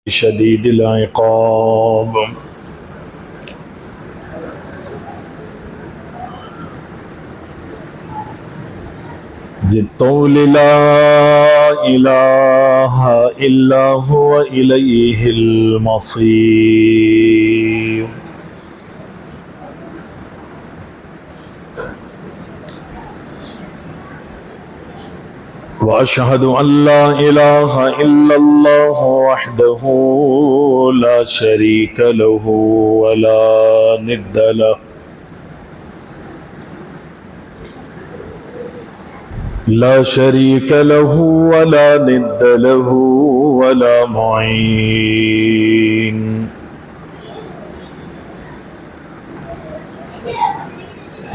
شدید العقاب ذي الطول لا إله إلا هو إليه المصير وأشهد أن لا إله إلا الله وحده لا شريك له ولا ند له لا شريك له ولا ند له ولا معين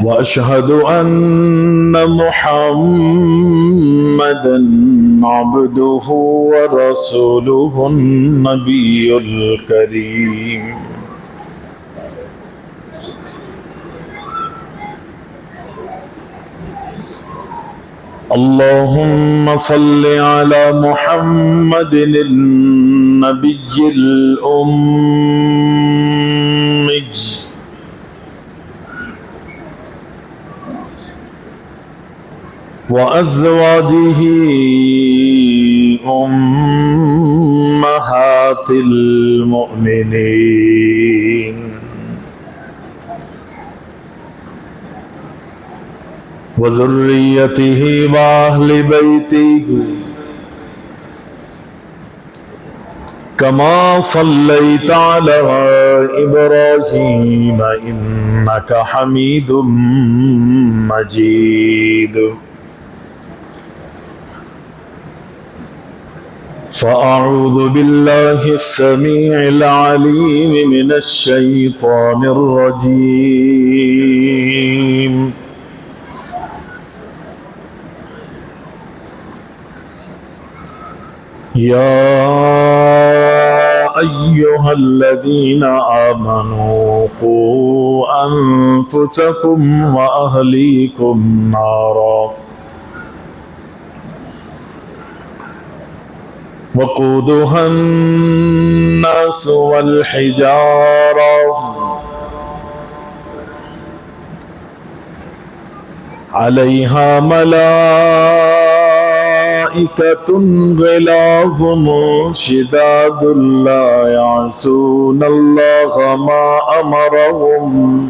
وأشهد أن محمدا عبده ورسوله النبي الكريم اللهم صل على محمد النبي الأمي وأزواجه أمهات المؤمنين وذريته وأهل بيته كما صليت على إبراهيم إنك حميد مجيد فأعوذ بالله السميع العليم من الشيطان الرجيم يا أيها الذين آمنوا قوا أنفسكم وأهليكم نارا وقودها الناس والحجارة عليها ملائكة غلاظ شداد لا يعصون الله ما أمرهم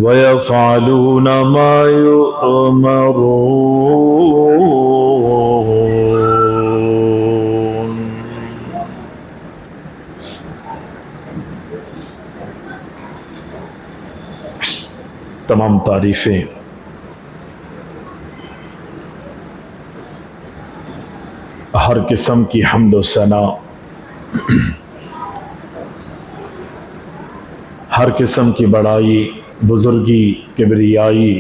ويفعلون ما يؤمرون تمام تعریفیں ہر قسم کی حمد و ثنا ہر قسم کی بڑائی بزرگی کبریائی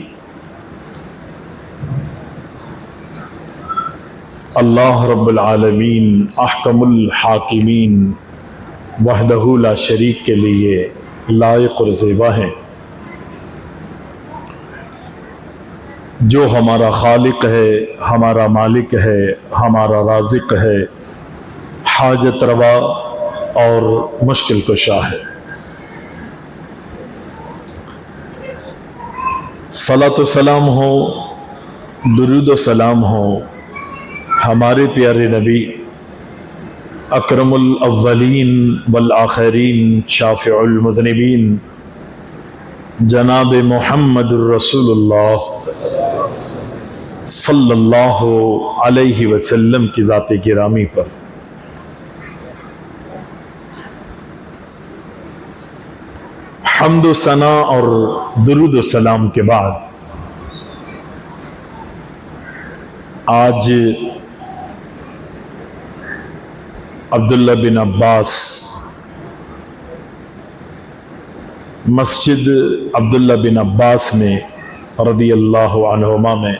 اللہ رب العالمین احکم الحاکمین وحدہ لا شریک کے لیے لائق اور زیبا ہیں، جو ہمارا خالق ہے، ہمارا مالک ہے، ہمارا رازق ہے، حاجت روا اور مشکل کشا ہے۔ صلاۃ و سلام ہو، درود و سلام ہو ہمارے پیارے نبی اکرم الاولین والآخرین شافع المذنبین جناب محمد الرسول اللہ صلی اللہ علیہ وسلم کی ذات گرامی پر۔ حمد و ثنا اور درود و سلام کے بعد آج عبداللہ بن عباس مسجد عبداللہ بن عباس میں رضی اللہ عنہما میں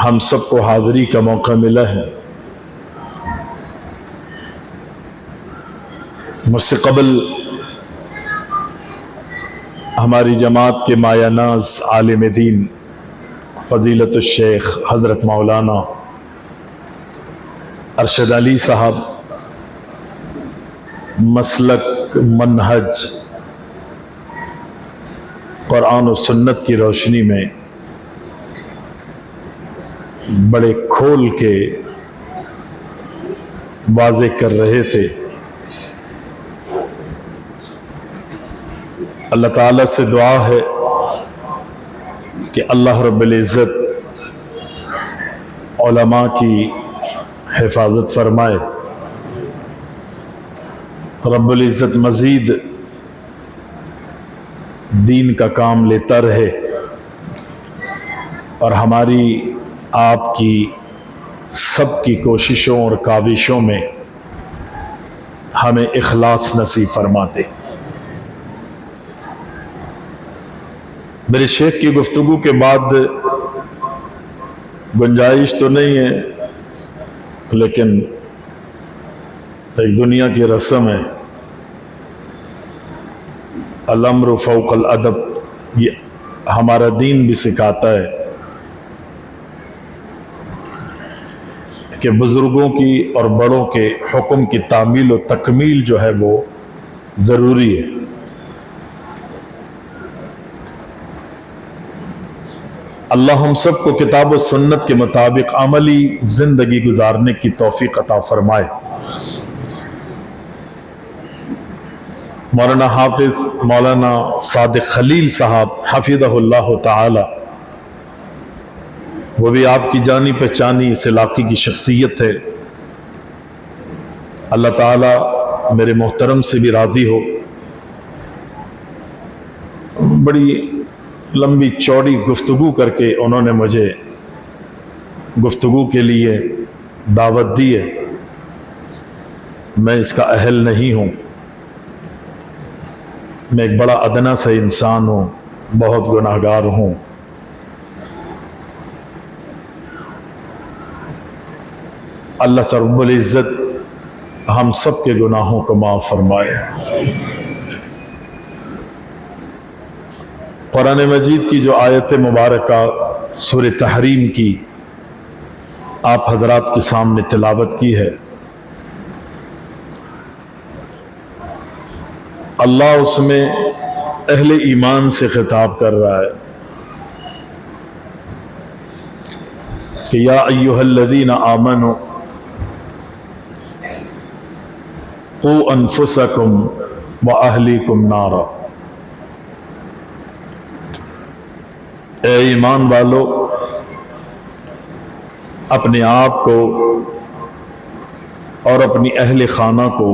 ہم سب کو حاضری کا موقع ملا ہے۔ مجھ سے قبل ہماری جماعت کے مایہ ناز عالم دین فضیلت الشیخ حضرت مولانا ارشد علی صاحب مسلک منہج قرآن و سنت کی روشنی میں بڑے کھول کے واضح کر رہے تھے. اللہ تعالیٰ سے دعا ہے کہ اللہ رب العزت علماء کی حفاظت فرمائے. رب العزت مزید دین کا کام لیتا رہے اور ہماری آپ کی سب کی کوششوں اور کاوشوں میں ہمیں اخلاص نصیب فرما دے. میرے شیخ کی گفتگو کے بعد گنجائش تو نہیں ہے، لیکن ایک دنیا کی رسم ہے، الامر فوق الادب. یہ ہمارا دین بھی سکھاتا ہے کہ بزرگوں کی اور بڑوں کے حکم کی تعمیل و تکمیل جو ہے وہ ضروری ہے. اللہ ہم سب کو کتاب و سنت کے مطابق عملی زندگی گزارنے کی توفیق عطا فرمائے. مولانا حافظ مولانا صادق خلیل صاحب حفظہ اللہ تعالی، وہ بھی آپ کی جانی پہچانی اس علاقے کی شخصیت ہے. اللہ تعالی میرے محترم سے بھی راضی ہو. بڑی لمبی چوڑی گفتگو کر کے انہوں نے مجھے گفتگو کے لیے دعوت دی ہے. میں اس کا اہل نہیں ہوں، میں ایک بڑا ادنا سا انسان ہوں، بہت گناہگار ہوں. اللہ رب العزت ہم سب کے گناہوں کو معاف فرمائے. قرآن مجید کی جو آیت مبارکہ سورہ تحریم کی آپ حضرات کے سامنے تلاوت کی ہے، اللہ اس میں اہل ایمان سے خطاب کر رہا ہے کہ یا ایھا الذین آمنوا قوا انفسکم واہلیکم نارا. اے ایمان والو، اپنے آپ کو اور اپنی اہل خانہ کو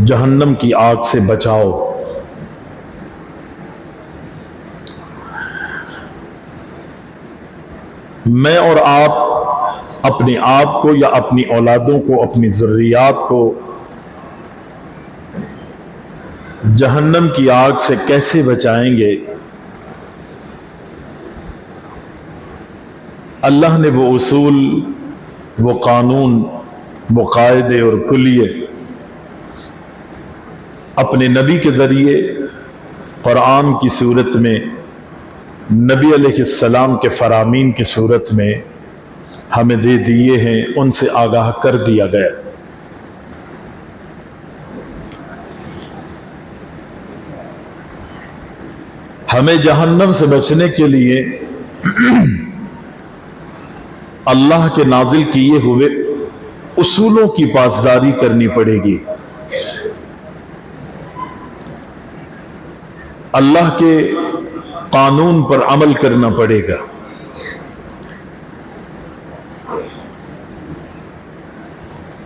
جہنم کی آگ سے بچاؤ. میں اور آپ اپنے آپ کو یا اپنی اولادوں کو، اپنی ذریات کو جہنم کی آگ سے کیسے بچائیں گے؟ اللہ نے وہ اصول، وہ قانون، وہ قاعدے اور کلیے اپنے نبی کے ذریعے قرآن کی صورت میں، نبی علیہ السلام کے فرامین کی صورت میں ہمیں دے دیے ہیں، ان سے آگاہ کر دیا گیا. ہمیں جہنم سے بچنے کے لیے اللہ کے نازل کیے ہوئے اصولوں کی پاسداری کرنی پڑے گی. اللہ کے قانون پر عمل کرنا پڑے گا.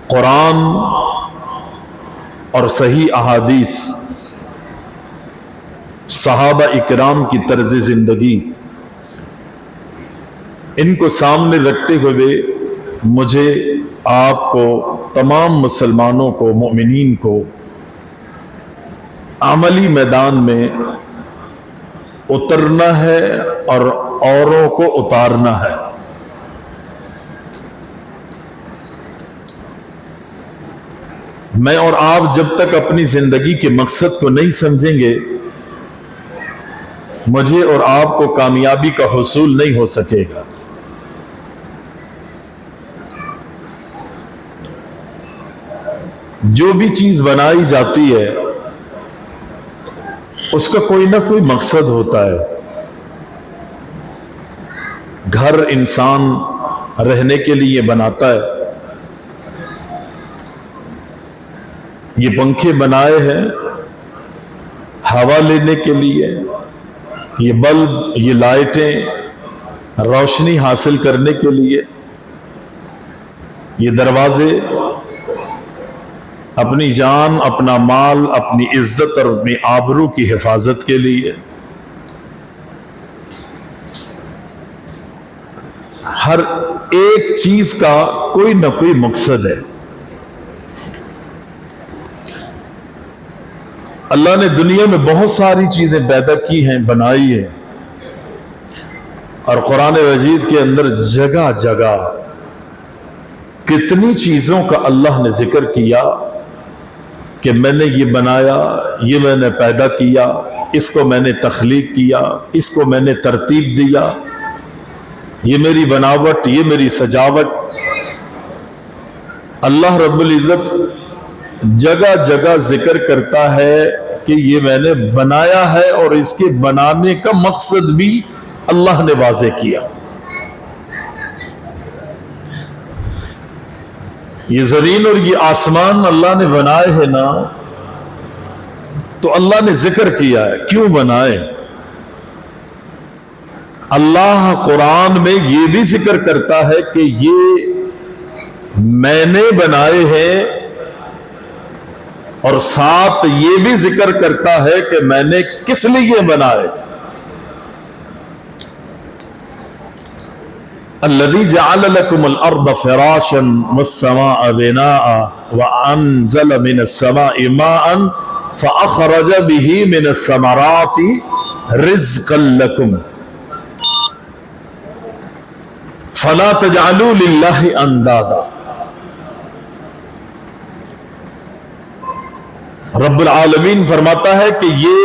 قرآن اور صحیح احادیث، صحابہ اکرام کی طرز زندگی، ان کو سامنے رکھتے ہوئے مجھے، آپ کو، تمام مسلمانوں کو، مومنین کو عملی میدان میں اترنا ہے اور اوروں کو اتارنا ہے. میں اور آپ جب تک اپنی زندگی کے مقصد کو نہیں سمجھیں گے مجھے اور آپ کو کامیابی کا حصول نہیں ہو سکے گا۔ جو بھی چیز بنائی جاتی ہے اس کا کوئی نہ کوئی مقصد ہوتا ہے۔ گھر انسان رہنے کے لیے بناتا ہے، یہ پنکھے بنائے ہیں ہوا لینے کے لیے، یہ بلب، یہ لائٹیں روشنی حاصل کرنے کے لیے، یہ دروازے اپنی جان، اپنا مال، اپنی عزت اور اپنی آبرو کی حفاظت کے لیے۔ ہر ایک چیز کا کوئی نہ کوئی مقصد ہے۔ اللہ نے دنیا میں بہت ساری چیزیں پیدا کی ہیں، بنائی ہیں، اور قرآن مجید کے اندر جگہ جگہ کتنی چیزوں کا اللہ نے ذکر کیا کہ میں نے یہ بنایا، یہ میں نے پیدا کیا، اس کو میں نے تخلیق کیا، اس کو میں نے ترتیب دیا، یہ میری بناوٹ، یہ میری سجاوٹ۔ اللہ رب العزت جگہ جگہ ذکر کرتا ہے کہ یہ میں نے بنایا ہے، اور اس کے بنانے کا مقصد بھی اللہ نے واضح کیا۔ یہ زمین اور یہ آسمان اللہ نے بنائے ہیں نا، تو اللہ نے ذکر کیا ہے کیوں بنائے۔ اللہ قرآن میں یہ بھی ذکر کرتا ہے کہ یہ میں نے بنائے ہیں، اور ساتھ یہ بھی ذکر کرتا ہے کہ میں نے کس لیے بنائے۔ الذي جعل لكم الارض فراشا والسماء بناء وانزل من السماء ماء فاخرج به من الثمرات رزقا لكم فلا تجعلوا لله اندادا۔ رب العالمین فرماتا ہے کہ یہ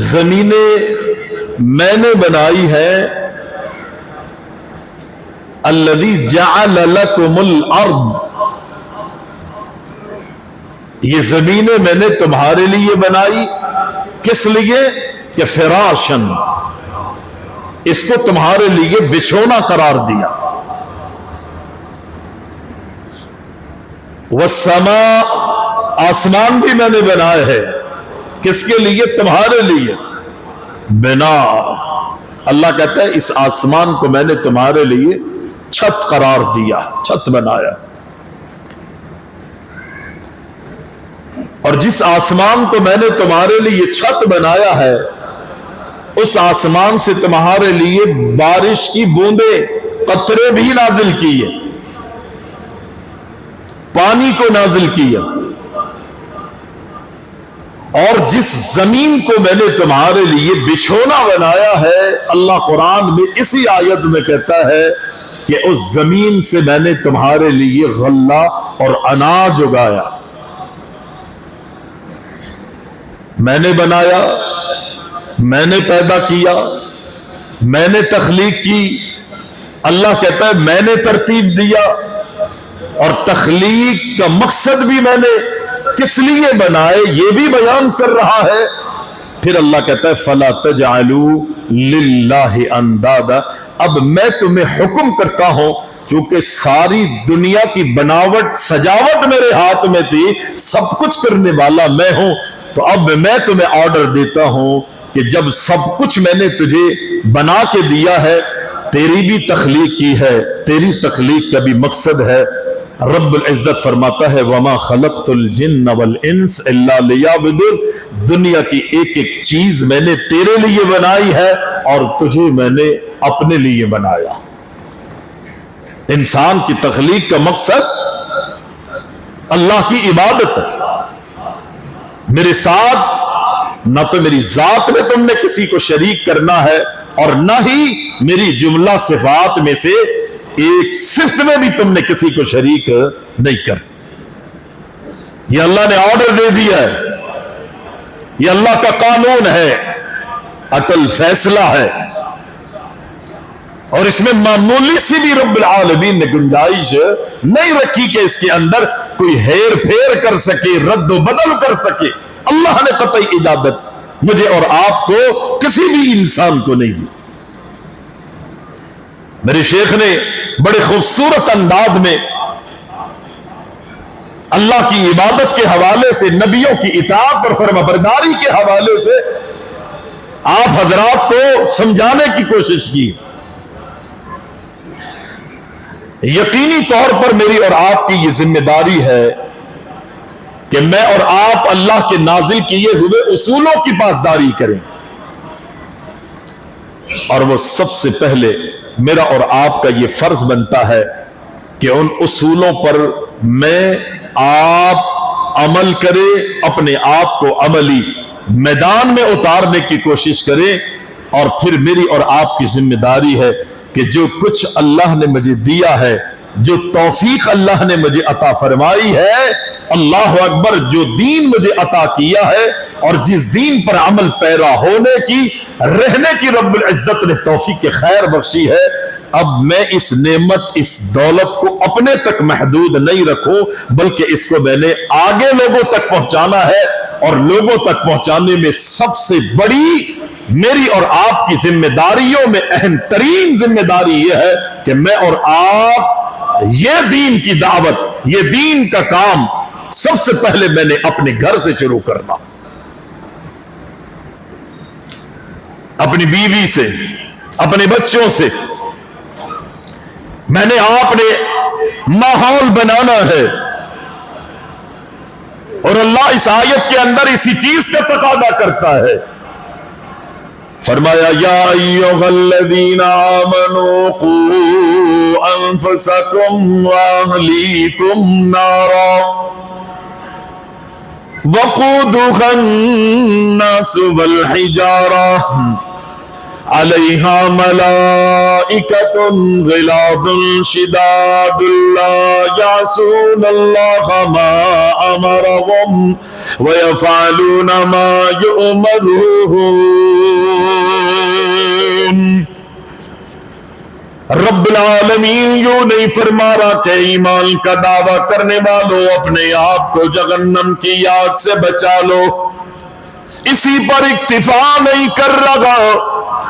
زمینیں میں نے بنائی ہے، الذی جعل لکم الارض، یہ زمینیں میں نے تمہارے لیے بنائی، کس لیے کہ فراشن، اس کو تمہارے لیے بچھونا قرار دیا، والسماء، آسمان بھی میں نے بنائے ہے، کس کے لیے؟ تمہارے لیے، بنا، اللہ کہتا ہے اس آسمان کو میں نے تمہارے لیے چھت قرار دیا، چھت بنایا، اور جس آسمان کو میں نے تمہارے لیے چھت بنایا ہے، اس آسمان سے تمہارے لیے بارش کی بوندیں، قطرے بھی نازل کیے، پانی کو نازل کیا، اور جس زمین کو میں نے تمہارے لیے بچھونا بنایا ہے، اللہ قرآن میں اسی آیت میں کہتا ہے کہ اس زمین سے میں نے تمہارے لیے غلہ اور اناج اگایا، میں نے بنایا، میں نے پیدا کیا، میں نے تخلیق کی۔ اللہ کہتا ہے میں نے ترتیب دیا، اور تخلیق کا مقصد بھی میں نے کس لیے بنائے یہ بھی بیان کر رہا ہے۔ پھر اللہ کہتا ہے فَلَا تَجْعَلُوا لِلَّهِ أَنْدَادًا، اب میں تمہیں حکم کرتا ہوں، کیونکہ ساری دنیا کی بناوٹ، سجاوٹ میرے ہاتھ میں تھی، سب کچھ کرنے والا میں ہوں، تو اب میں تمہیں آرڈر دیتا ہوں کہ جب سب کچھ میں نے تجھے بنا کے دیا ہے، تیری بھی تخلیق کی ہے، تیری تخلیق کا بھی مقصد ہے۔ رب العزت فرماتا ہے وَمَا خَلَقْتُ الْجِنَّ وَالْإِنسَ إِلَّا لِيَعْبُدُونِ، دنیا کی ایک ایک چیز میں نے تیرے لیے بنائی ہے، اور تجھے میں نے اپنے لیے بنایا۔ انسان کی تخلیق کا مقصد اللہ کی عبادت ہے۔ میرے ساتھ نہ تو میری ذات میں تم نے کسی کو شریک کرنا ہے، اور نہ ہی میری جملہ صفات میں سے ایک صفت میں بھی تم نے کسی کو شریک نہیں کر۔ یہ اللہ نے آرڈر دے دیا ہے، یہ اللہ کا قانون ہے۔ अटल फैसला है, और इसमें मामूली सी भी रब्बुल आलमीन ने गुंजाइश नहीं रखी कि इसके अंदर कोई हेर फेर कर सके, रद्द बदल कर सके। अल्लाह ने कतई इजाजत मुझे और आपको, किसी भी इंसान को नहीं दी। मेरे शेख ने बड़े खूबसूरत अंदाज में अल्लाह की इबादत के हवाले से, नबियों की इताअत और फरमाबरदारी के हवाले से आप हजरात को समझाने की कोशिश की। यकीनी तौर पर मेरी और आपकी ये जिम्मेदारी है कि मैं और आप अल्लाह के नाजिल किए हुए उसूलों की पासदारी करें, और वो सबसे पहले मेरा और आपका ये फर्ज बनता है कि उन उसूलों पर मैं आप अमल करें, अपने आप को अमली मैदान में उतारने की कोशिश करें। और फिर मेरी और आपकी जिम्मेदारी है कि जो कुछ अल्लाह ने मुझे दिया है, जो तौफीक अल्लाह ने मुझे अता फरमाई है, अल्लाह अकबर, जो दीन मुझे अता किया है और जिस दीन पर अमल पैरा होने की, रहने की रब्बुल इज्जत ने तौफीक के खैर बख्शी है, अब मैं इस नेमत, इस दौलत को अपने तक महदूद नहीं रखूं, बल्कि इसको मैंने आगे लोगों तक पहुंचाना है। और लोगों तक पहुंचाने में सबसे बड़ी मेरी और आपकी जिम्मेदारियों में अहम तरीन जिम्मेदारी यह है कि मैं और आप ये दीन की दावत, ये दीन का काम सबसे पहले मैंने अपने घर से शुरू करना, अपनी बीवी से, अपने बच्चों से। मैंने आपने माहौल बनाना है, और अल्लाह इस आयत के अंदर इसी चीज का तकादा करता है। फरमाया, या अय्युहल्लज़ीना आमनू कू अनफुसकुम व अहलीकुम नारा वक़ूदुहा अन्नासु वल हिजारा अलैहा मलाइकतुन गिलादुन शिदादुन ला यासूनल्लाह मा अमरहुम व यफ़अलून मा युअमरून। रब्बुल आलमीन यूं नहीं फरमा रहा कि ईमान का दावा करने वालों, अपने आप को जहन्नम की आग से बचा लो, इसी पर इक्तिफा नहीं कर रहा,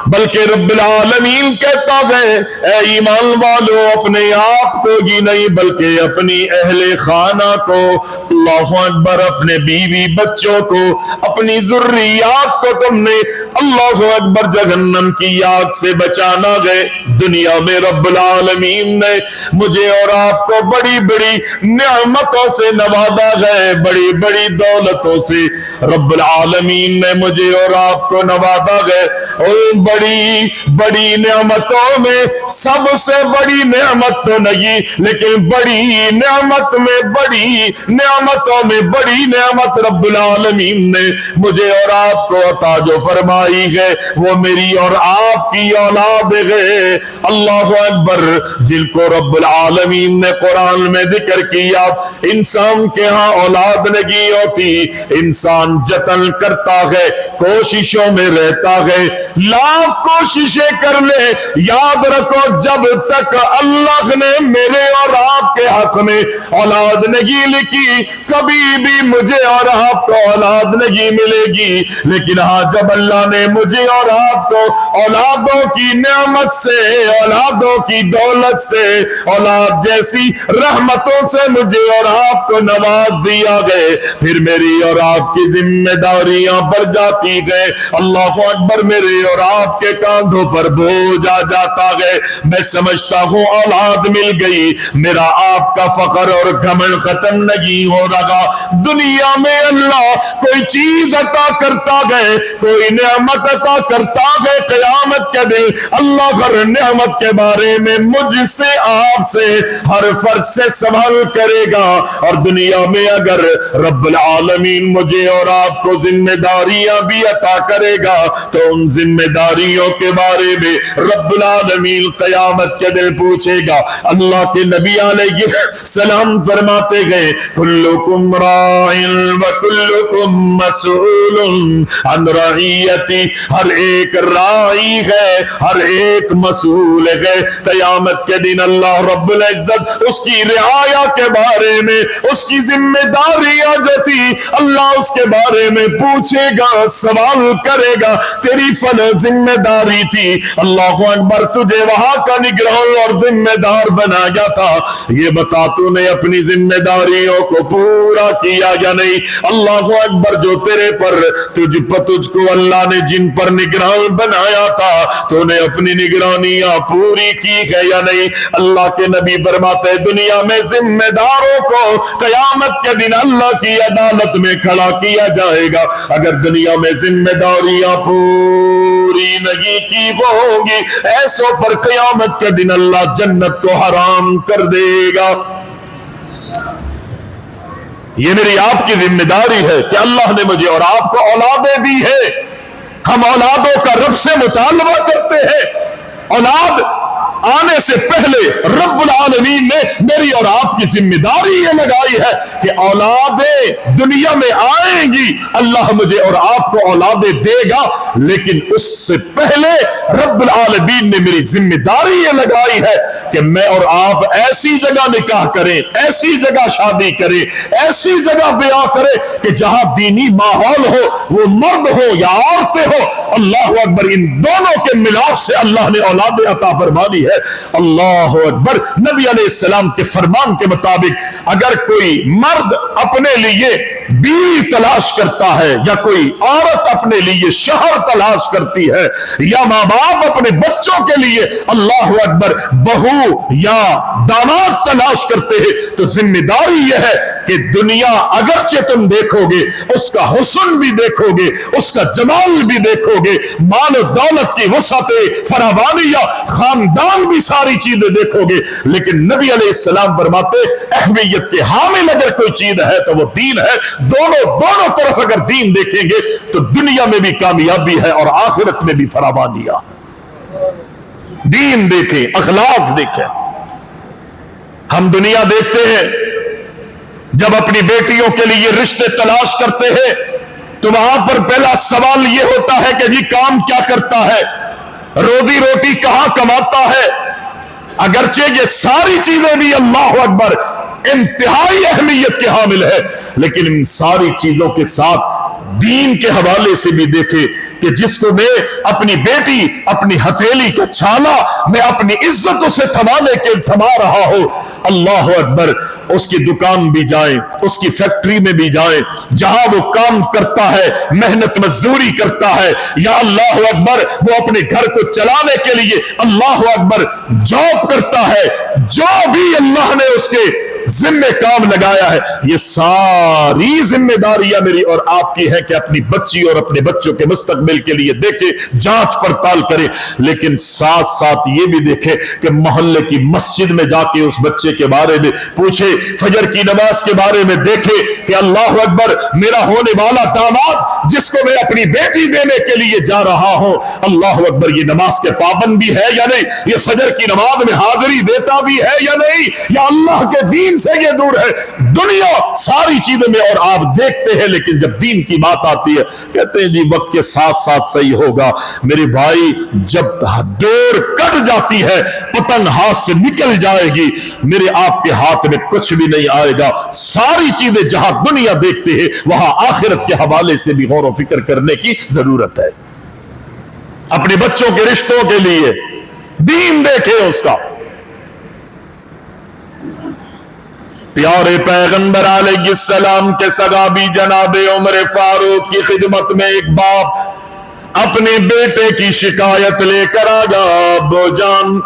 बल्कि रब्बुल आलमीन कहता है, ऐ ईमान वालों, अपने आप को ही नहीं बल्कि अपनी अहले खाना को, अल्लाहु अकबर, अपने बीवी बच्चों को, अपनी जुर्रियात को तुमने अल्लाहु अकबर जहन्नम की आग से बचाना है। दुनिया में रब्बुल आलमीन ने मुझे और आपको बड़ी बड़ी नियामतों से नवाजा है, बड़ी बड़ी दौलतों से रब्बुल आलमीन ने मुझे और आपको नवाजा है। और बड़ी बड़ी नियामतों में सबसे बड़ी नियामत तो नहीं, लेकिन बड़ी नियामत में बड़ी नियामतों में बड़ी नियामत रब्बुल आलमीन ने मुझे और आपको अता जो फरमाई है, वो मेरी और आपकी औलाद है। अल्लाहु अकबर, जिनको रब्बुल आलमीन ने कुरान में जिक्र किया, इंसान के यहाँ औलाद नहीं होती, इंसान जतन करता है, कोशिशों में रहता है, लाख कोशिशें कर ले, याद रखो जब तक अल्लाह ने मेरे और आपके हक में औलाद नहीं लिखी, कभी भी मुझे और आपको औलाद नहीं मिलेगी। लेकिन हाँ, जब अल्लाह ने मुझे और आपको औलादों की नेमत से, औलादों की दौलत से, औलाद जैसी रहमतों से मुझे और आपको नवाज दिया गए, फिर मेरी और आपकी जिम्मेदारियां बढ़ जाती गए। अल्लाह अकबर, मेरे और आपके कांधों पर बोझ आ जाता है। मैं समझता हूं औलाद मिल गई, मेरा आपका फख्र और घमंड खत्म नहीं हो रहा। दुनिया में अल्लाह कोई चीज अता करता गए, कोई नेमत अता करता गए, क़यामत के दिन अल्लाह हर नेमत के बारे में मुझसे, आपसे, हर फर्ज से सवाल करेगा। और दुनिया में अगर रब्बुल आलमीन मुझे और आपको जिम्मेदारियां भी अता करेगा, तो उन जिम्मेदारियों के बारे में रब्बुल आलमीन क़यामत के दिन पूछेगा। अल्लाह के नबी अलैहिस्सलाम फरमाते गए, कुल्लुकुम राइन व कुल्लुकुम मसऊलुन अन रइयती, हर एक राई है, हर एक मसूल है। क़यामत के दिन अल्लाह रब्बुल इज्जत उसकी रिआया के बारे में, उसकी जिम्मेदारियां जो थी, अल्लाह उसके बारे में पूछेगा, सवाल करेगा, तेरी फला जिम्मेदारी थी, अल्लाह अकबर, तुझे वहां का निगरान और जिम्मेदार बनाया था, ये बता तूने अपनी जिम्मेदारियों को पूरा किया या नहीं। अल्लाह अकबर, जो तेरे पर तुझको अल्लाह ने जिन पर निगरान बनाया था, तूने अपनी निगरानियां पूरी की है या नहीं। अल्लाह के नबी फरमाते, दुनिया में जिम्मेदारों को क़यामत के दिन अल्लाह की अदालत में खड़ा किया जाएगा। अगर दुनिया में जिम्मेदारियां पूरी नहीं की वो होंगी, ऐसों पर क़यामत के दिन अल्लाह जन्नत को हराम कर देगा। ये मेरी आपकी जिम्मेदारी है कि अल्लाह ने मुझे और आपको औलादें दी है। हम औलादों का रब से मुतालबा करते हैं। औलाद आने से पहले रब्बुल आलमीन ने मेरी और आपकी जिम्मेदारी ये लगाई है कि औलादें दुनिया में आएंगी, अल्लाह मुझे और आपको औलादें देगा, लेकिन उससे पहले रब्बुल आलमीन ने मेरी जिम्मेदारी ये लगाई है कि मैं और आप ऐसी जगह निकाह करें, ऐसी जगह शादी करें, ऐसी जगह ब्याह करें कि जहां दीनी माहौल हो, वो मर्द हो या औरतें हो, अल्लाह अकबर, इन दोनों के मिलाप से अल्लाह ने औलाद अता फरमानी है। अल्लाह अकबर। नबी अलैहिस्सलाम के फरमान के मुताबिक अगर कोई मर्द अपने लिए बीवी तलाश करता है, या कोई औरत अपने लिए शौहर तलाश करती है, या माँ बाप अपने बच्चों के लिए अल्लाह अकबर बहू या दामाद तलाश करते हैं, तो जिम्मेदारी यह है कि दुनिया अगरचे तुम देखोगे, उसका हुस्न भी देखोगे, उसका जमाल भी देखोगे, माल दौलत की वसाते फरावानिया, खानदान भी सारी चीजें देखोगे, लेकिन नबी अलैहिस्सलाम फरमाते अहमियत के हामिल अगर कोई चीज है तो वो दीन है। दोनों तरफ अगर दीन देखेंगे तो दुनिया में भी कामयाबी है और आखिरत में भी फरावानिया। दीन देखें, अखलाक देखें। हम दुनिया देखते हैं, जब अपनी बेटियों के लिए रिश्ते तलाश करते हैं तो वहां पर पहला सवाल यह होता है कि जी काम क्या करता है, रोजी रोटी कहां कमाता है। अगरचे ये सारी चीजें भी अल्लाह अकबर इंतहाई अहमियत के हामिल है, लेकिन इन सारी चीजों के साथ दीन के हवाले से भी देखे कि जिसको मैं अपनी बेटी अपनी हथेली का छाला मैं अपनी इज्जत उसे थमा रहा हूं, अल्लाह अकबर, उसकी दुकान भी जाए, उसकी फैक्ट्री में भी जाए, जहां वो काम करता है, मेहनत मजदूरी करता है, या अल्लाह अकबर वो अपने घर को चलाने के लिए अल्लाह अकबर जॉब करता है, जो भी अल्लाह ने उसके जिम्मे काम लगाया है, ये सारी जिम्मेदारियां मेरी और आपकी है कि अपनी बच्ची और अपने बच्चों के मुस्तकबिल के लिए देखे, जांच पड़ताल करे, लेकिन साथ साथ ये भी देखे कि मोहल्ले की मस्जिद में जाके उस बच्चे के बारे में पूछे, फजर की नमाज के बारे में देखे कि अल्लाह अकबर, मेरा होने वाला दामाद जिसको मैं अपनी बेटी देने के लिए जा रहा हूं, अल्लाह अकबर, ये नमाज के पाबंद भी है या नहीं, ये फजर की नमाज में हाजिरी देता भी है या नहीं, या अल्लाह के दीन से ये दूर है। दुनिया सारी चीजें में और आप देखते हैं, लेकिन जब दीन की बात आती है कहते हैं जी वक्त के साथ साथ सही होगा। मेरे भाई, जब दौड़ कट जाती है, पतंग हाथ से निकल जाएगी, मेरे आपके हाथ में कुछ भी नहीं आएगा। सारी चीजें जहां दुनिया देखते हैं, वहां आखिरत के हवाले से भी गौर व फिक्र करने की जरूरत है। अपने बच्चों के रिश्तों के लिए दीन देखे उसका। प्यारे पैगंबर अलैहिस्सलाम के सगाबी जनाबे उमर फारूक की खिदमत में एक बाप अपने बेटे की शिकायत लेकर आ गया, अब्बू जान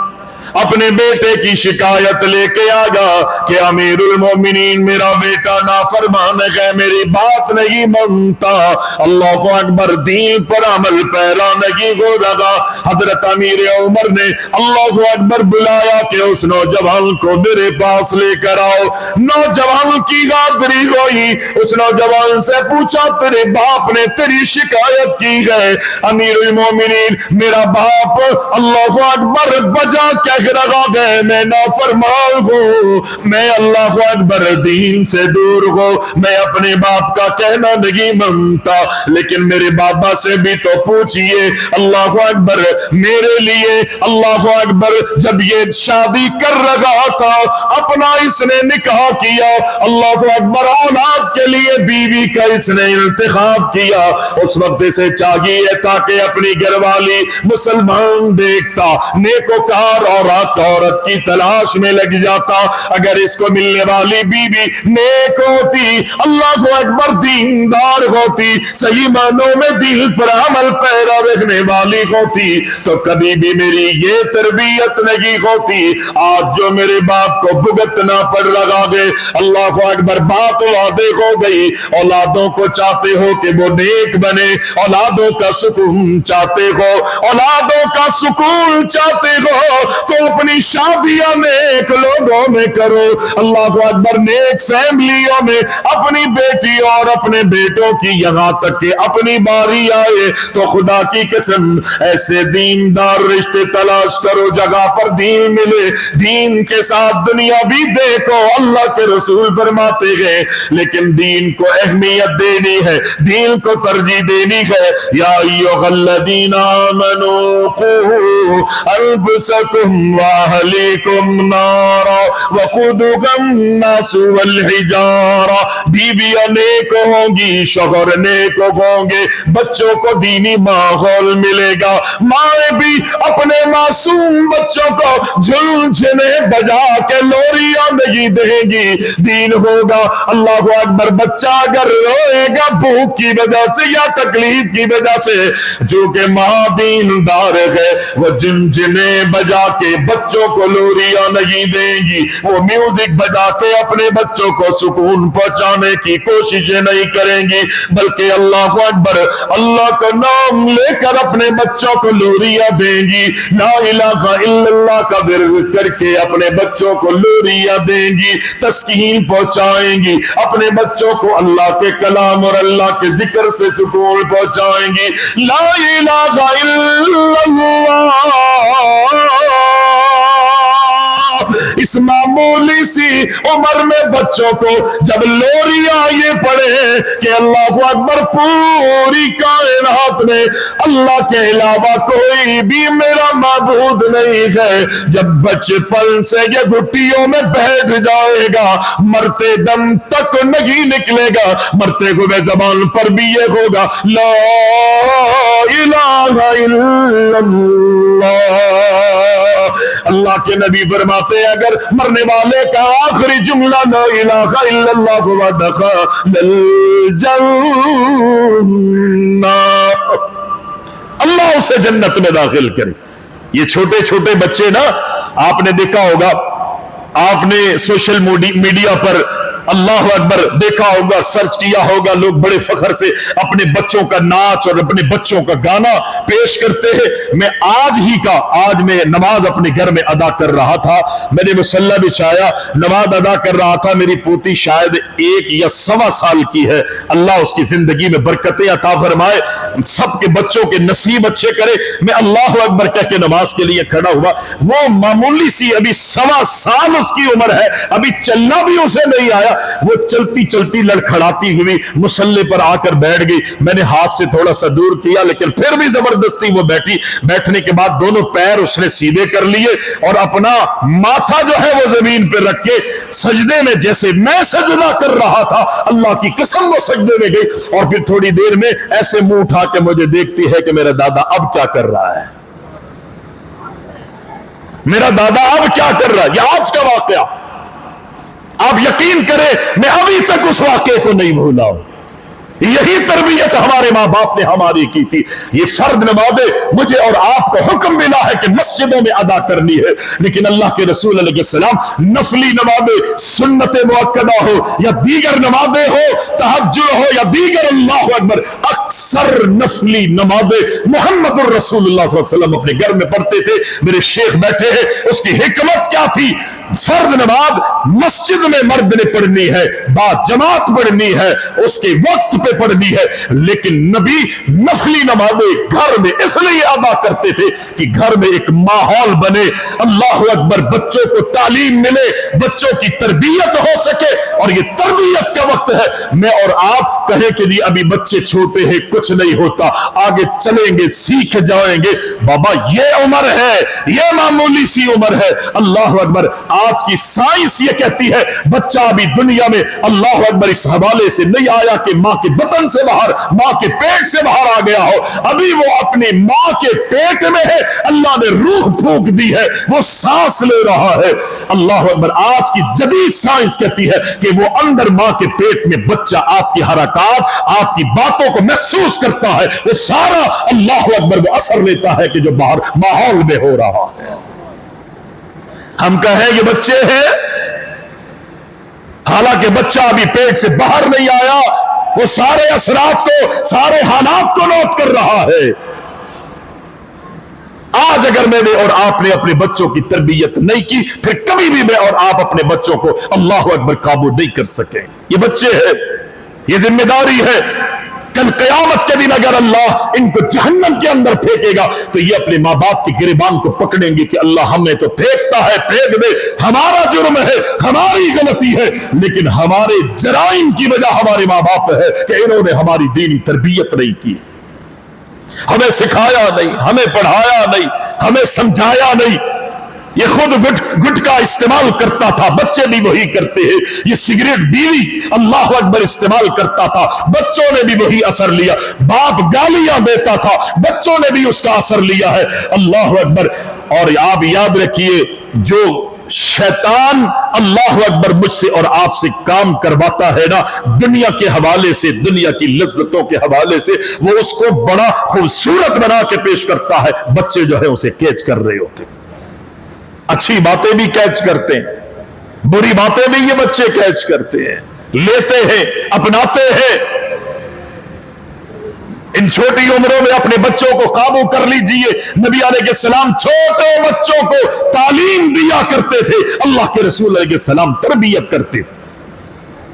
अपने बेटे की शिकायत लेके आ गया कि अमीरुल मोमिनीन मेरा बेटा नाफरमान है, मेरी बात नहीं मानता, अल्लाह अकबर, दीन पर अमल पैरा नहीं हो रहा। हजरत अमीर उमर ने अल्लाह अकबर बुलाया कि उस नौजवान को मेरे पास लेकर आओ। नौजवान की गादरी हुई, उस नौजवान से पूछा तेरे बाप ने तेरी शिकायत की है? अमीरुल मोमिनीन मेरा बाप अल्लाह अकबर बजा कह रहा है मैं नाफरमान हूँ, मैं अल्लाह अकबर दीन से दूर हूँ, मैं अपने बाप का कहना नहीं मानता। लेकिन मेरे बाबा से भी तो पूछिए, अल्लाह अकबर मेरे लिए अल्लाह अकबर जब ये शादी कर रहा था अपना इसने निकाह किया, अल्लाह अकबर औलाद के लिए बीवी का इसने इंतखाब किया, उस वक्त इसे चाहिए था कि अपनी घरवाली मुसलमान देखता, नेकोकार औरत की तलाश में लग जाता। अगर इसको मिलने वाली बीवी नेक होती, अल्लाह अकबर दीनदार होती, सही मानों में दिल पर अमल पैरा रखने वाली होती, तो कभी भी मेरी ये तरबियत नहीं होती। आज जो मेरे बाप को भुगतना पड़ रहा है, अल्लाह अकबर बात वादे हो गई। औलादों को चाहते हो कि वो नेक बने, औलादों का सुकून चाहते हो, औलादों का सुकून चाहते हो तो अपनी शादियां नेक लोगों में करो। अल्लाह अकबर नेक फैमिलियों में अपनी बेटी और अपने बेटों की यहां तक कि अपनी बारी आए तो खुदा की कसम ऐसे दीनदार रिश्ते तलाश करो जगह पर दीन मिले, दीन के साथ दुनिया भी देखो। अल्लाह के रसूल फरमाते गए लेकिन दीन को अहमियत देनी है, दीन को तरजीह देनी है। या अय्युहल्लज़ीना आमनू क़ू अनफुसकुम व अहलीकुम नारा वक़ूदुहा अन्नास वल हिजारा। बीवियां नेक होंगी, शौहर नेक होंगे, बच्चों को दीनी माहौल मिलेगा। माए भी अपने मासूम बच्चों को झुनझुने बजा के लोरियां नहीं देंगी, दीन होगा। अल्लाह अकबर बच्चा अगर रोएगा भूख की वजह से या तकलीफ की वजह से, जो कि माँ दीनदार है वो झुनझुने बजा के बच्चों को लोरियां नहीं देंगी, वो म्यूजिक बजा के अपने बच्चों को सुकून पहुंचाने की कोशिशें नहीं करेंगी, बल्कि अल्लाह अकबर अल्लाह का नाम लेकर अपने बच्चों को लोरियां देंगी। ला इलाहा इल्लल्लाह का जिक्र करके अपने बच्चों को लोरियां देंगी, तस्कीन पहुंचाएंगी, अपने बच्चों को अल्लाह के कलाम और अल्लाह के जिक्र से सुकून पहुंचाएंगी। ला इलाहा इल्लल्लाह इस मामूली सी उम्र में बच्चों को जब लोरियां ये पढ़े कि अल्लाह अकबर पूरी कायनात में अल्लाह के अलावा कोई भी मेरा माबूद नहीं है, जब बचपन से ये घुट्टियों में बैठ जाएगा मरते दम तक नहीं निकलेगा, मरते हुए जबान पर भी ये होगा ला इलाहा इल्लल्लाह। अल्लाह के नबी फरमाते अगर मरने वाले का आखिरी जुमला ला इलाहा इल्लल्लाह व दखलल जन्नह, अल्लाह उसे जन्नत में दाखिल करे। ये छोटे छोटे बच्चे ना, आपने देखा होगा, आपने सोशल मीडिया पर अल्लाह अकबर देखा होगा, सर्च किया होगा, लोग बड़े फख्र से अपने बच्चों का नाच और अपने बच्चों का गाना पेश करते हैं। मैं आज मैं नमाज अपने घर में अदा कर रहा था, मैंने मुसल्ला बिछाया, नमाज अदा कर रहा था, मेरी पोती शायद 1 या 1.25 साल की है, अल्लाह उसकी जिंदगी में बरकतें अता फरमाए, सबके बच्चों के नसीब अच्छे करे। मैं अल्लाह अकबर कह के नमाज के लिए खड़ा हुआ, वो मामूली सी अभी 1.25 साल उसकी उम्र है, अभी चलना भी उसे नहीं आया, वो चलती चलती लड़खड़ाती हुई मुसल्ले पर आकर बैठ गई। मैंने हाथ से थोड़ा सा दूर किया लेकिन फिर भी जबरदस्ती वो बैठी। बैठने के बाद दोनों पैर उसने सीधे कर लिए और अपना माथा जो है वो जमीन पर रख के सजदे में, जैसे मैं सजदा कर रहा था, अल्लाह की कसम वो सजदे में गई और फिर थोड़ी देर में ऐसे मुंह उठा के मुझे देखती है कि मेरा दादा अब क्या कर रहा है, मेरा दादा अब क्या कर रहा है। यह आज का वाकया, आप यकीन करें मैं अभी तक उस वाकये को नहीं भूला हूं। यही तरबियत हमारे माँ बाप ने हमारी की थी। ये फर्द नमाज़ें मुझे और आपको हुक्म मिला है कि मस्जिदों में अदा करनी है, लेकिन अल्लाह के रसूल अलैहिस्सलाम नफली नमाज़ें, सुन्नत मुअक्कदा हो या दीगर नमाज़ें हो, तहज्जुद हो या दीगर, अल्लाह अकबर, अक्सर नफली नमाज़ें मुहम्मदुर रसूलुल्लाह सल्लल्लाहु अलैहि वसल्लम अपने घर में पढ़ते थे। मेरे शेख बैठे हैं, उसकी हिकमत क्या थी? फर्द नमाज मस्जिद में मर्द ने पढ़नी है, बाजमात पढ़नी है, उसके वक्त पे पढ़नी है, लेकिन नबी नफली नमाजें घर में इसलिए अदा करते थे कि घर में एक माहौल बने, अल्लाह अकबर, बच्चों को तालीम मिले, बच्चों की तरबियत हो सके। और ये तरबियत का वक्त है। मैं और आप कहें कि नहीं अभी बच्चे छोटे हैं, कुछ नहीं होता, आगे चलेंगे, सीख जाएंगे। बाबा ये उम्र है, ये मामूली सी उम्र है। अल्लाह अकबर, आज की साइंस ये कहती है बच्चा अभी दुनिया में, अल्लाह अकबर, इस हवाले से नहीं आया कि मां के बतन से बाहर, मां के पेट से बाहर आ गया हो, अभी वो अपनी मां के पेट में है, अल्लाह ने रूह फूंक दी है, वो सांस ले रहा है। अल्लाह अकबर, आज की जदीद साइंस कहती है कि वो अंदर मां के पेट में बच्चा आपकी हरकत, आपकी बातों को महसूस करता है, वो सारा अल्लाह अकबर वो असर लेता है कि जो बाहर माहौल में हो रहा है। हम कहें ये बच्चे हैं, हालांकि बच्चा अभी पेट से बाहर नहीं आया, वो सारे असरात को, सारे हालात को नोट कर रहा है। आज अगर मैंने और आपने अपने बच्चों की तरबियत नहीं की, फिर कभी भी मैं और आप अपने बच्चों को अल्लाह अकबर काबू नहीं कर सके। ये बच्चे हैं, ये जिम्मेदारी है। कल क़यामत के दिन अगर अल्लाह इनको जहन्नम के अंदर फेंकेगा तो ये अपने माँ बाप की गिरबान को पकड़ेंगे कि अल्लाह हमें तो फेंकता है, फेंक दे, हमारा जुर्म है, हमारी गलती है, लेकिन हमारे जराइम की वजह हमारे माँ बाप है कि इन्होंने हमारी दीनी तरबियत नहीं की, हमें सिखाया नहीं, हमें पढ़ाया नहीं, हमें समझाया नहीं। ये खुद गुटखा इस्तेमाल करता था, बच्चे भी वही करते हैं। ये सिगरेट, बीवी, अल्लाह अकबर, इस्तेमाल करता था, बच्चों ने भी वही असर लिया। बाप गालियां देता था, बच्चों ने भी उसका असर लिया है। अल्लाह अकबर। और आप याद रखिए, जो शैतान अल्लाह अकबर मुझसे और आपसे काम करवाता है ना, दुनिया के हवाले से, दुनिया की लज्जतों के हवाले से, वो उसको बड़ा खूबसूरत बना के पेश करता है। बच्चे जो है उसे कैच कर रहे होते, अच्छी बातें भी कैच करते हैं, बुरी बातें भी ये बच्चे कैच करते हैं, लेते हैं, अपनाते हैं। इन छोटी उम्रों में अपने बच्चों को काबू कर लीजिए। नबी अलैहिस्सलाम छोटे बच्चों को तालीम दिया करते थे, अल्लाह के रसूल अलैहिस्सलाम तरबियत करते थे।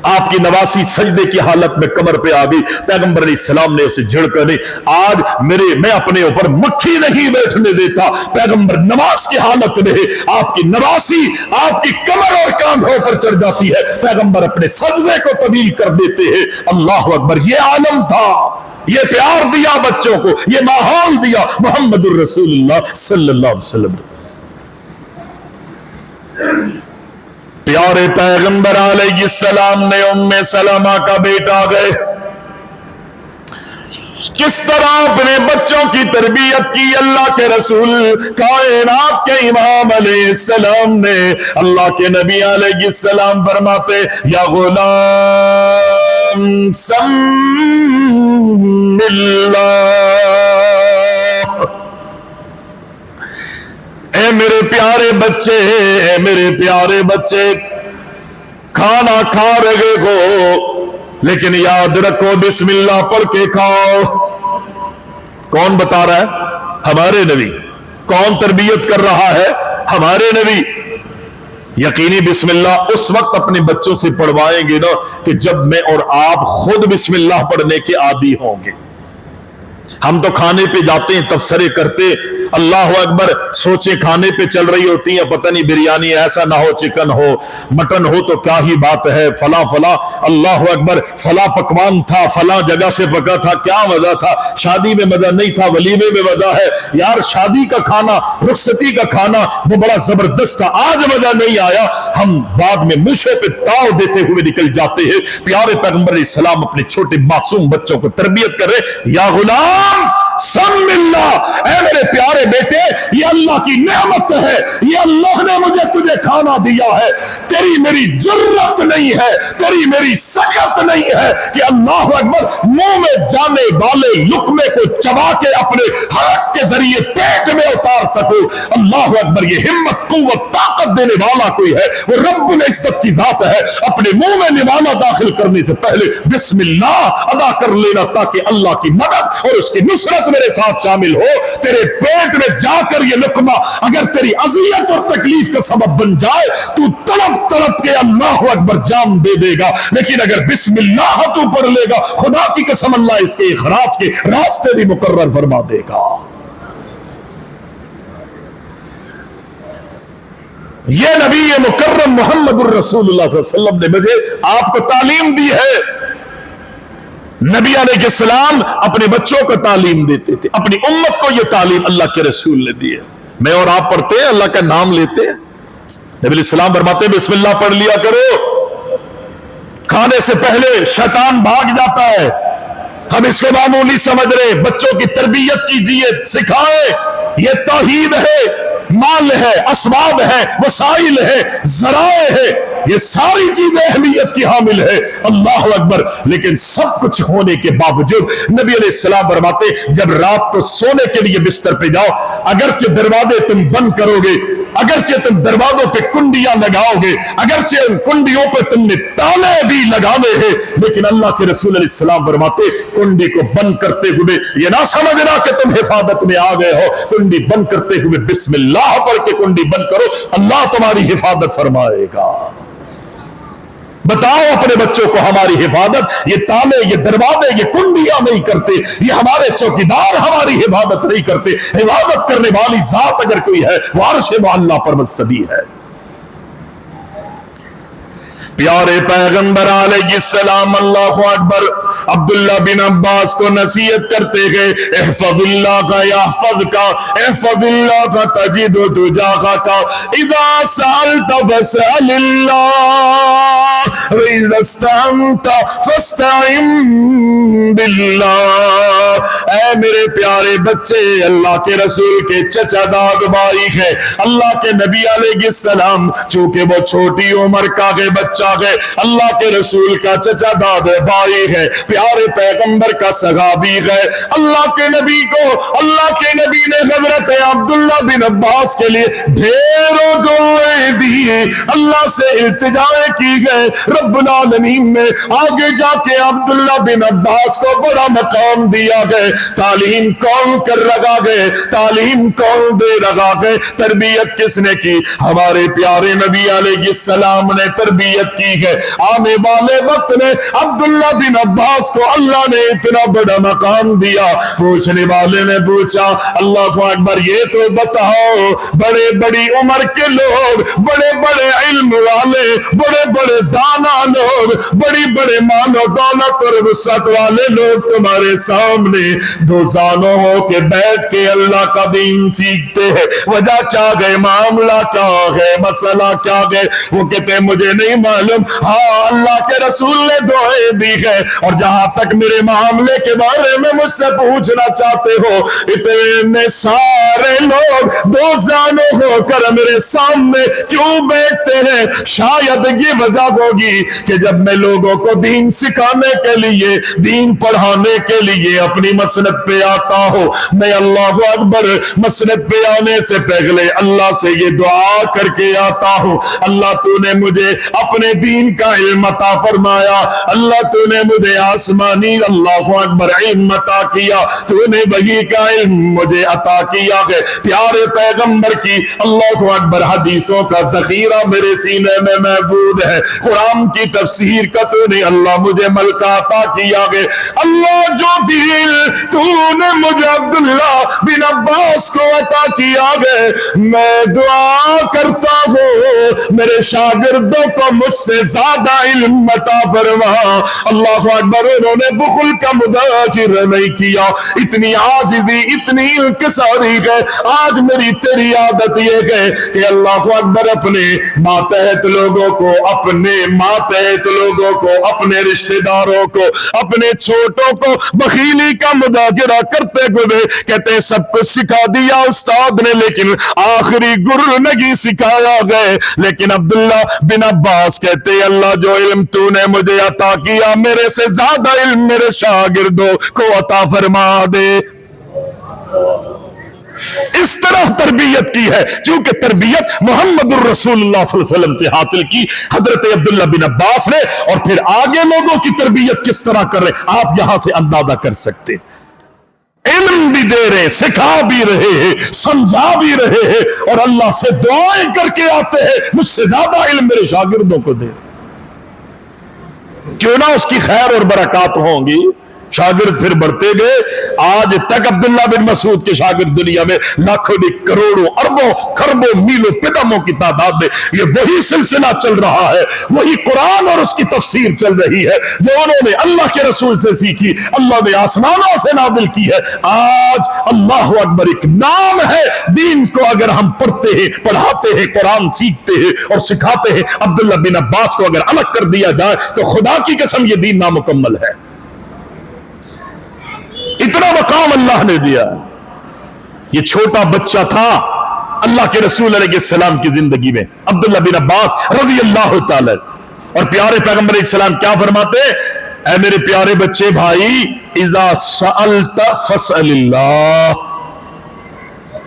आपकी नवासी सजदे की हालत में कमर पे आ गई, पैगंबर अलैहिस्सलाम ने उसे झिड़का दी। आज मैं अपने ऊपर मक्खी नहीं बैठने देता। पैगंबर नमाज की हालत में आपकी नवासी आपकी कमर और कांधों पर चढ़ जाती है, पैगंबर अपने सजदे को तब्दील कर देते हैं। अल्लाह अकबर, ये आलम था, ये प्यार दिया बच्चों को, ये माहौल दिया मुहम्मदुर रसूलुल्लाह सल्लल्लाहु अलैहि वसल्लम। प्यारे पैगंबर अलैहिस्सलाम ने उम्मे सलमा का बेटा गए, किस तरह अपने बच्चों की तरबियत की अल्लाह के रसूल कायनात के इमाम अलैहिस्सलाम ने। अल्लाह के नबी अलैहिस्सलाम फरमाते, या गुलाम सम्मिल्लाह, ए मेरे प्यारे बच्चे, ए मेरे प्यारे बच्चे, खाना खा रहे हो लेकिन याद रखो बिस्मिल्लाह पढ़ के खाओ। कौन बता रहा है? हमारे नबी। कौन तरबियत कर रहा है? हमारे नबी। यकीनी बिस्मिल्लाह उस वक्त अपने बच्चों से पढ़वाएंगे ना कि जब मैं और आप खुद बिस्मिल्लाह पढ़ने के आदी होंगे। हम तो खाने पे जाते हैं, तबसरे करते, अल्लाह अकबर, सोचे खाने पे चल रही होती है, पता नहीं बिरयानी ऐसा ना हो, चिकन हो, मटन हो तो क्या ही बात है, फला फला, अल्लाह अकबर, फला पकवान था, फला जगह से पका था, क्या मजा था। शादी में मजा नहीं था, वलीमे में मजा है। यार शादी का खाना, रुखसती का खाना वो बड़ा जबरदस्त था, आज मजा नहीं आया। हम बाद में मुझे पे ताव देते हुए निकल जाते हैं। प्यारे पैगंबर अलैहिस्सलाम अपने छोटे मासूम बच्चों को तरबियत कर रहे, या गुलाम समिल्ला, ऐ मेरे प्यारे बेटे, ये अल्लाह की नेमत है, ये अल्लाह ने मुझे तुझे खाना दिया है। तेरी मेरी जुर्रत नहीं है, तेरी मेरी सकत नहीं है कि अल्लाह अकबर मुंह में जाने वाले लुकमे को चबा के अपने हलक के जरिए पेट में उतार सकूं। अल्लाह अकबर, ये हिम्मत कुव्वत ताकत देने वाला कोई है, वो रब्बुल इज्जत की जात है। अपने मुंह में निवाला दाखिल करने से पहले बिस्मिल्लाह अदा कर लेना, ताकि अल्लाह की मदद और उसकी नुसरत मेरे साथ शामिल हो। तेरे पेट में जाकर ये लुकमा अगर तेरी अजियत और तकलीफ का सबब बन जाए, तू तड़प तड़प के अल्लाह अकबर जान दे देगा। लेकिन अगर बिस्मिल्लाह तू पढ़ लेगा, खुदा की कसम अल्लाह इसके इखराज के रास्ते भी मुकर्रर फरमा देगा। ये नबी ये मुकर्रम मोहम्मदुर रसूलुल्लाह सल्लल्लाहु अलैहि वसल्लम ने मुझे आपको तालीम दी है। नबी अलैहिस्सलाम अपने बच्चों को तालीम देते थे, अपनी उम्मत को ये तालीम अल्लाह के रसूल ने दी है। मैं और आप पढ़ते हैं, अल्लाह का नाम लेते हैं, नबी अलैहिस्सलाम फरमाते बिस्मिल्लाह पढ़ लिया करो। खाने से पहले शैतान भाग जाता है, हम इसको मामूली समझ रहे। बच्चों की तरबियत कीजिए, सिखाएं, ये तौहीद है, माल है, असबाब है, वसाइल है, जराए है, ये सारी चीजें अहमियत की हामिल है। अल्लाह अकबर। लेकिन सब कुछ होने के बावजूद नबी अलैहिस्सलाम फरमाते, जब रात को सोने के लिए बिस्तर पे जाओ, अगरचे दरवाजे तुम बंद करोगे, अगरचे तुम दरवाजों पे कुंडियां लगाओगे, अगरचे उन कुंडियों पे तुमने ताले भी लगाने हैं, लेकिन अल्लाह के रसूल अलैहिस्सलाम फरमाते, कुंडी को बंद करते हुए ये ना समझना कि तुम हिफाजत में आ गए हो। कुंडी बंद करते हुए बिस्मिल्लाह पढ़ के कुंडी बंद करो, अल्लाह तुम्हारी हिफाजत फरमाएगा। बताओ अपने बच्चों को, हमारी हिफाजत ये ताले, ये दरवाजे, ये कुंडियां नहीं करते, ये हमारे चौकीदार हमारी हिफाजत नहीं करते। हिफाजत करने वाली जात अगर कोई है, वो अर्श मुअल्ला पर मुस्तवी है। प्यारे पैगंबर अलैहिस्सलाम, अल्लाहु अकबर, अब्दुल्ला बिन अब्बास को नसीहत करते गए, इहफज़िल्लाह का यहफज़का, इहफज़िल्लाह का तजिदु तुजाका, इज़ा सअल्ता फस्अलिल्लाह व इज़ा इस्तअनता फस्तइन बिल्लाह। ऐ मेरे प्यारे बच्चे, अल्लाह के रसूल के चचादाद भाई है, अल्लाह के नबी अलैहिस्सलाम, चूंकि वो छोटी उम्र का के बच्चा है, अल्लाह के रसूल का चचादाद भाई है, प्यारे पैगंबर का सहाबी है। अल्लाह के नबी को, अल्लाह के नबी ने हजरत अब्दुल्ला बिन अब्बास के लिए ढेरों दुआएं दी, अल्लाह से इल्तिजाएं की गए। रब्बुल आलमीन ने आगे जाके अब्दुल्ला बिन अब्बास को बड़ा मकाम दिया गया। तालीम कौन कर रखा गए, तालीम कौन दे रखा गए, तरबियत किसने की? हमारे प्यारे नबी अलैहिस्सलाम ने तरबियत की है। आने वाले वक्त में अब्दुल्ला बिन अब्बास को अल्लाह ने इतना बड़ा मकाम दिया। पूछने वाले ने पूछा, अल्लाह को अकबर, ये तो बताओ, बड़े बड़ी उम्र के लोग, बड़े बड़े इल्म वाले, बड़े बड़े दाना लोग, बड़ी बड़े मानो दौलत और वसअत वाले लोग तुम्हारे सामने दो जानों के बैठ के अल्लाह का दीन सीखते हैं, वजह क्या गए, मामला क्या है, मसला क्या है? वो कहते हैं मुझे नहीं मालूम। हाँ, अल्लाह के रसूल ने दुआएं दी है, और जहां तक मेरे मामले के बारे में मुझसे पूछना चाहते हो, इतने सारे लोग दो जानों होकर मेरे सामने क्यों बैठते हैं? शायद ये वजह होगी कि जब मैं लोगों को दीन सिखाने के लिए, दीन पढ़ाने के लिए अपनी मसनद पे आता हूं, मैं अल्लाह अकबर मसनद पे आने से पहले अल्लाह से ये दुआ करके आता हूं, अल्लाह तूने मुझे अपने दीन का इल्म अता फरमाया, अल्लाह तूने मुझे आसमानी अल्लाह अकबर इल्म अता किया, तूने वही का इल्म मुझे अता किया है। प्यारे पैगंबर की अल्लाह अकबर हदीसों का जखीरा मेरे सीने में महफूज है। कुरान की तफसीर का तूने अल्लाह मुझे मलका अता किया है। अल्लाह जो दिल तूने मुझे अब्दुल्ला बिन अब्बास को अता किया है, मैं दुआ करता हूँ मेरे शागिर्दों को मुझ मुझसे ज्यादा इल्म अता फरमा। अल्लाह अकबर। उन्होंने बुखल का मुजाहिरा नहीं किया, इतनी आजिज़ी, इतनी इंकिसारी है। आज मेरी तेरी आदत ये है कि अल्लाह अकबर अपने मातहत लोगों को, अपने मातहत लोगों को, अपने रिश्तेदारों को, अपने छोटों को बखीली का मुजाहिरा करते हुए कहते हैं सब कुछ सिखा दिया उस्ताद ने, लेकिन आखिरी गुरु नहीं सिखाया गए। लेकिन अब्दुल्ला बिन अब्बास कहते अल्लाह जो इल्म तूने मुझे अता किया, मेरे से ज्यादा इल्म मेरे शागिर्दों को अता फरमा दे। इस तरह तरबियत की है, क्योंकि तरबियत मोहम्मदुर रसूलुल्लाह सल्लल्लाहु अलैहि वसल्लम से हासिल की हजरत अब्दुल्ला बिन अब्बास ने, और फिर आगे लोगों की तरबियत किस तरह कर रहे आप यहां से अंदाजा कर सकते। इल्म भी दे रहे, सिखा भी रहे हैं, समझा भी रहे हैं, और अल्लाह से दुआएं करके आते हैं मुझसे ज्यादा इल्म मेरे शागिर्दों को दे। क्यों ना उसकी खैर और बरकत होंगी। शागिर्द फिर बढ़ते गए। आज तक अब्दुल्ला बिन मसूद के शागिर्द दुनिया में लाखों नहीं, करोड़ों, अरबों, खरबों, मीलों, पिदमों की तादाद में ये वही सिलसिला चल रहा है, वही कुरान और उसकी तफसीर चल रही है जो उन्होंने अल्लाह के रसूल से सीखी, अल्लाह ने आसमानों से नाजिल की है। आज अल्लाह अकबर एक नाम है, दीन को अगर हम पढ़ते हैं, पढ़ाते हैं, कुरान सीखते हैं और सिखाते हैं, अब्दुल्ला बिन अब्बास को अगर अलग कर दिया जाए तो खुदा की कसम ये दीन नामुकम्मल है। इतना मकाम अल्लाह ने दिया। ये छोटा बच्चा था अल्लाह के रसूल अलैहिस्सलाम की जिंदगी में, अब्दुल्ला बिन अब्बास रज़ी अल्लाह ताला। और प्यारे पैगंबर अलैहिस्सलाम क्या फरमाते, ऐ मेरे प्यारे बच्चे भाई, इज़ा सअल्त फसअलिल्लाह।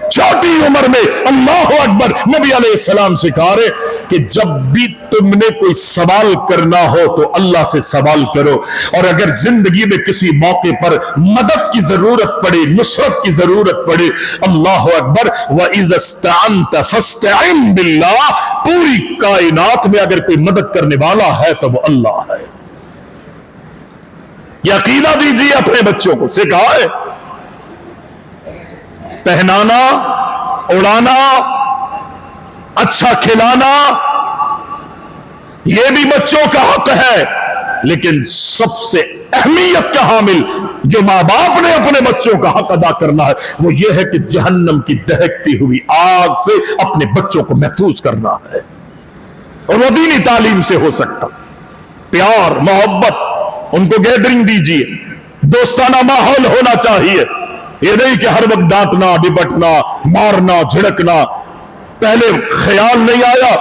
छोटी उम्र में अल्लाह अकबर नबी अलैहिस्सलाम सिखा रहे कि जब भी तुमने कोई सवाल करना हो तो अल्लाह से सवाल करो, और अगर जिंदगी में किसी मौके पर मदद की जरूरत पड़े, नुसरत की जरूरत पड़े, अल्लाह अकबर, व इज़स्तअनत फस्तइन बिल्लाह। पूरी कायनात में अगर कोई मदद करने वाला है तो वो अल्लाह है। यह अकीदा दीजिए अपने बच्चों को, सिखाए। पहनाना, उड़ाना, अच्छा खिलाना, यह भी बच्चों का हक है, लेकिन सबसे अहमियत का हामिल जो मां बाप ने अपने बच्चों का हक अदा करना है वो यह है कि जहन्नम की दहकती हुई आग से अपने बच्चों को महफूज करना है। और वो दीनी तालीम से हो सकता, प्यार, मोहब्बत, उनको गैदरिंग दीजिए, दोस्ताना माहौल होना चाहिए। ये नहीं कि हर वक्त डांटना, डिपटना, मारना, झिड़कना। पहले ख्याल नहीं आया,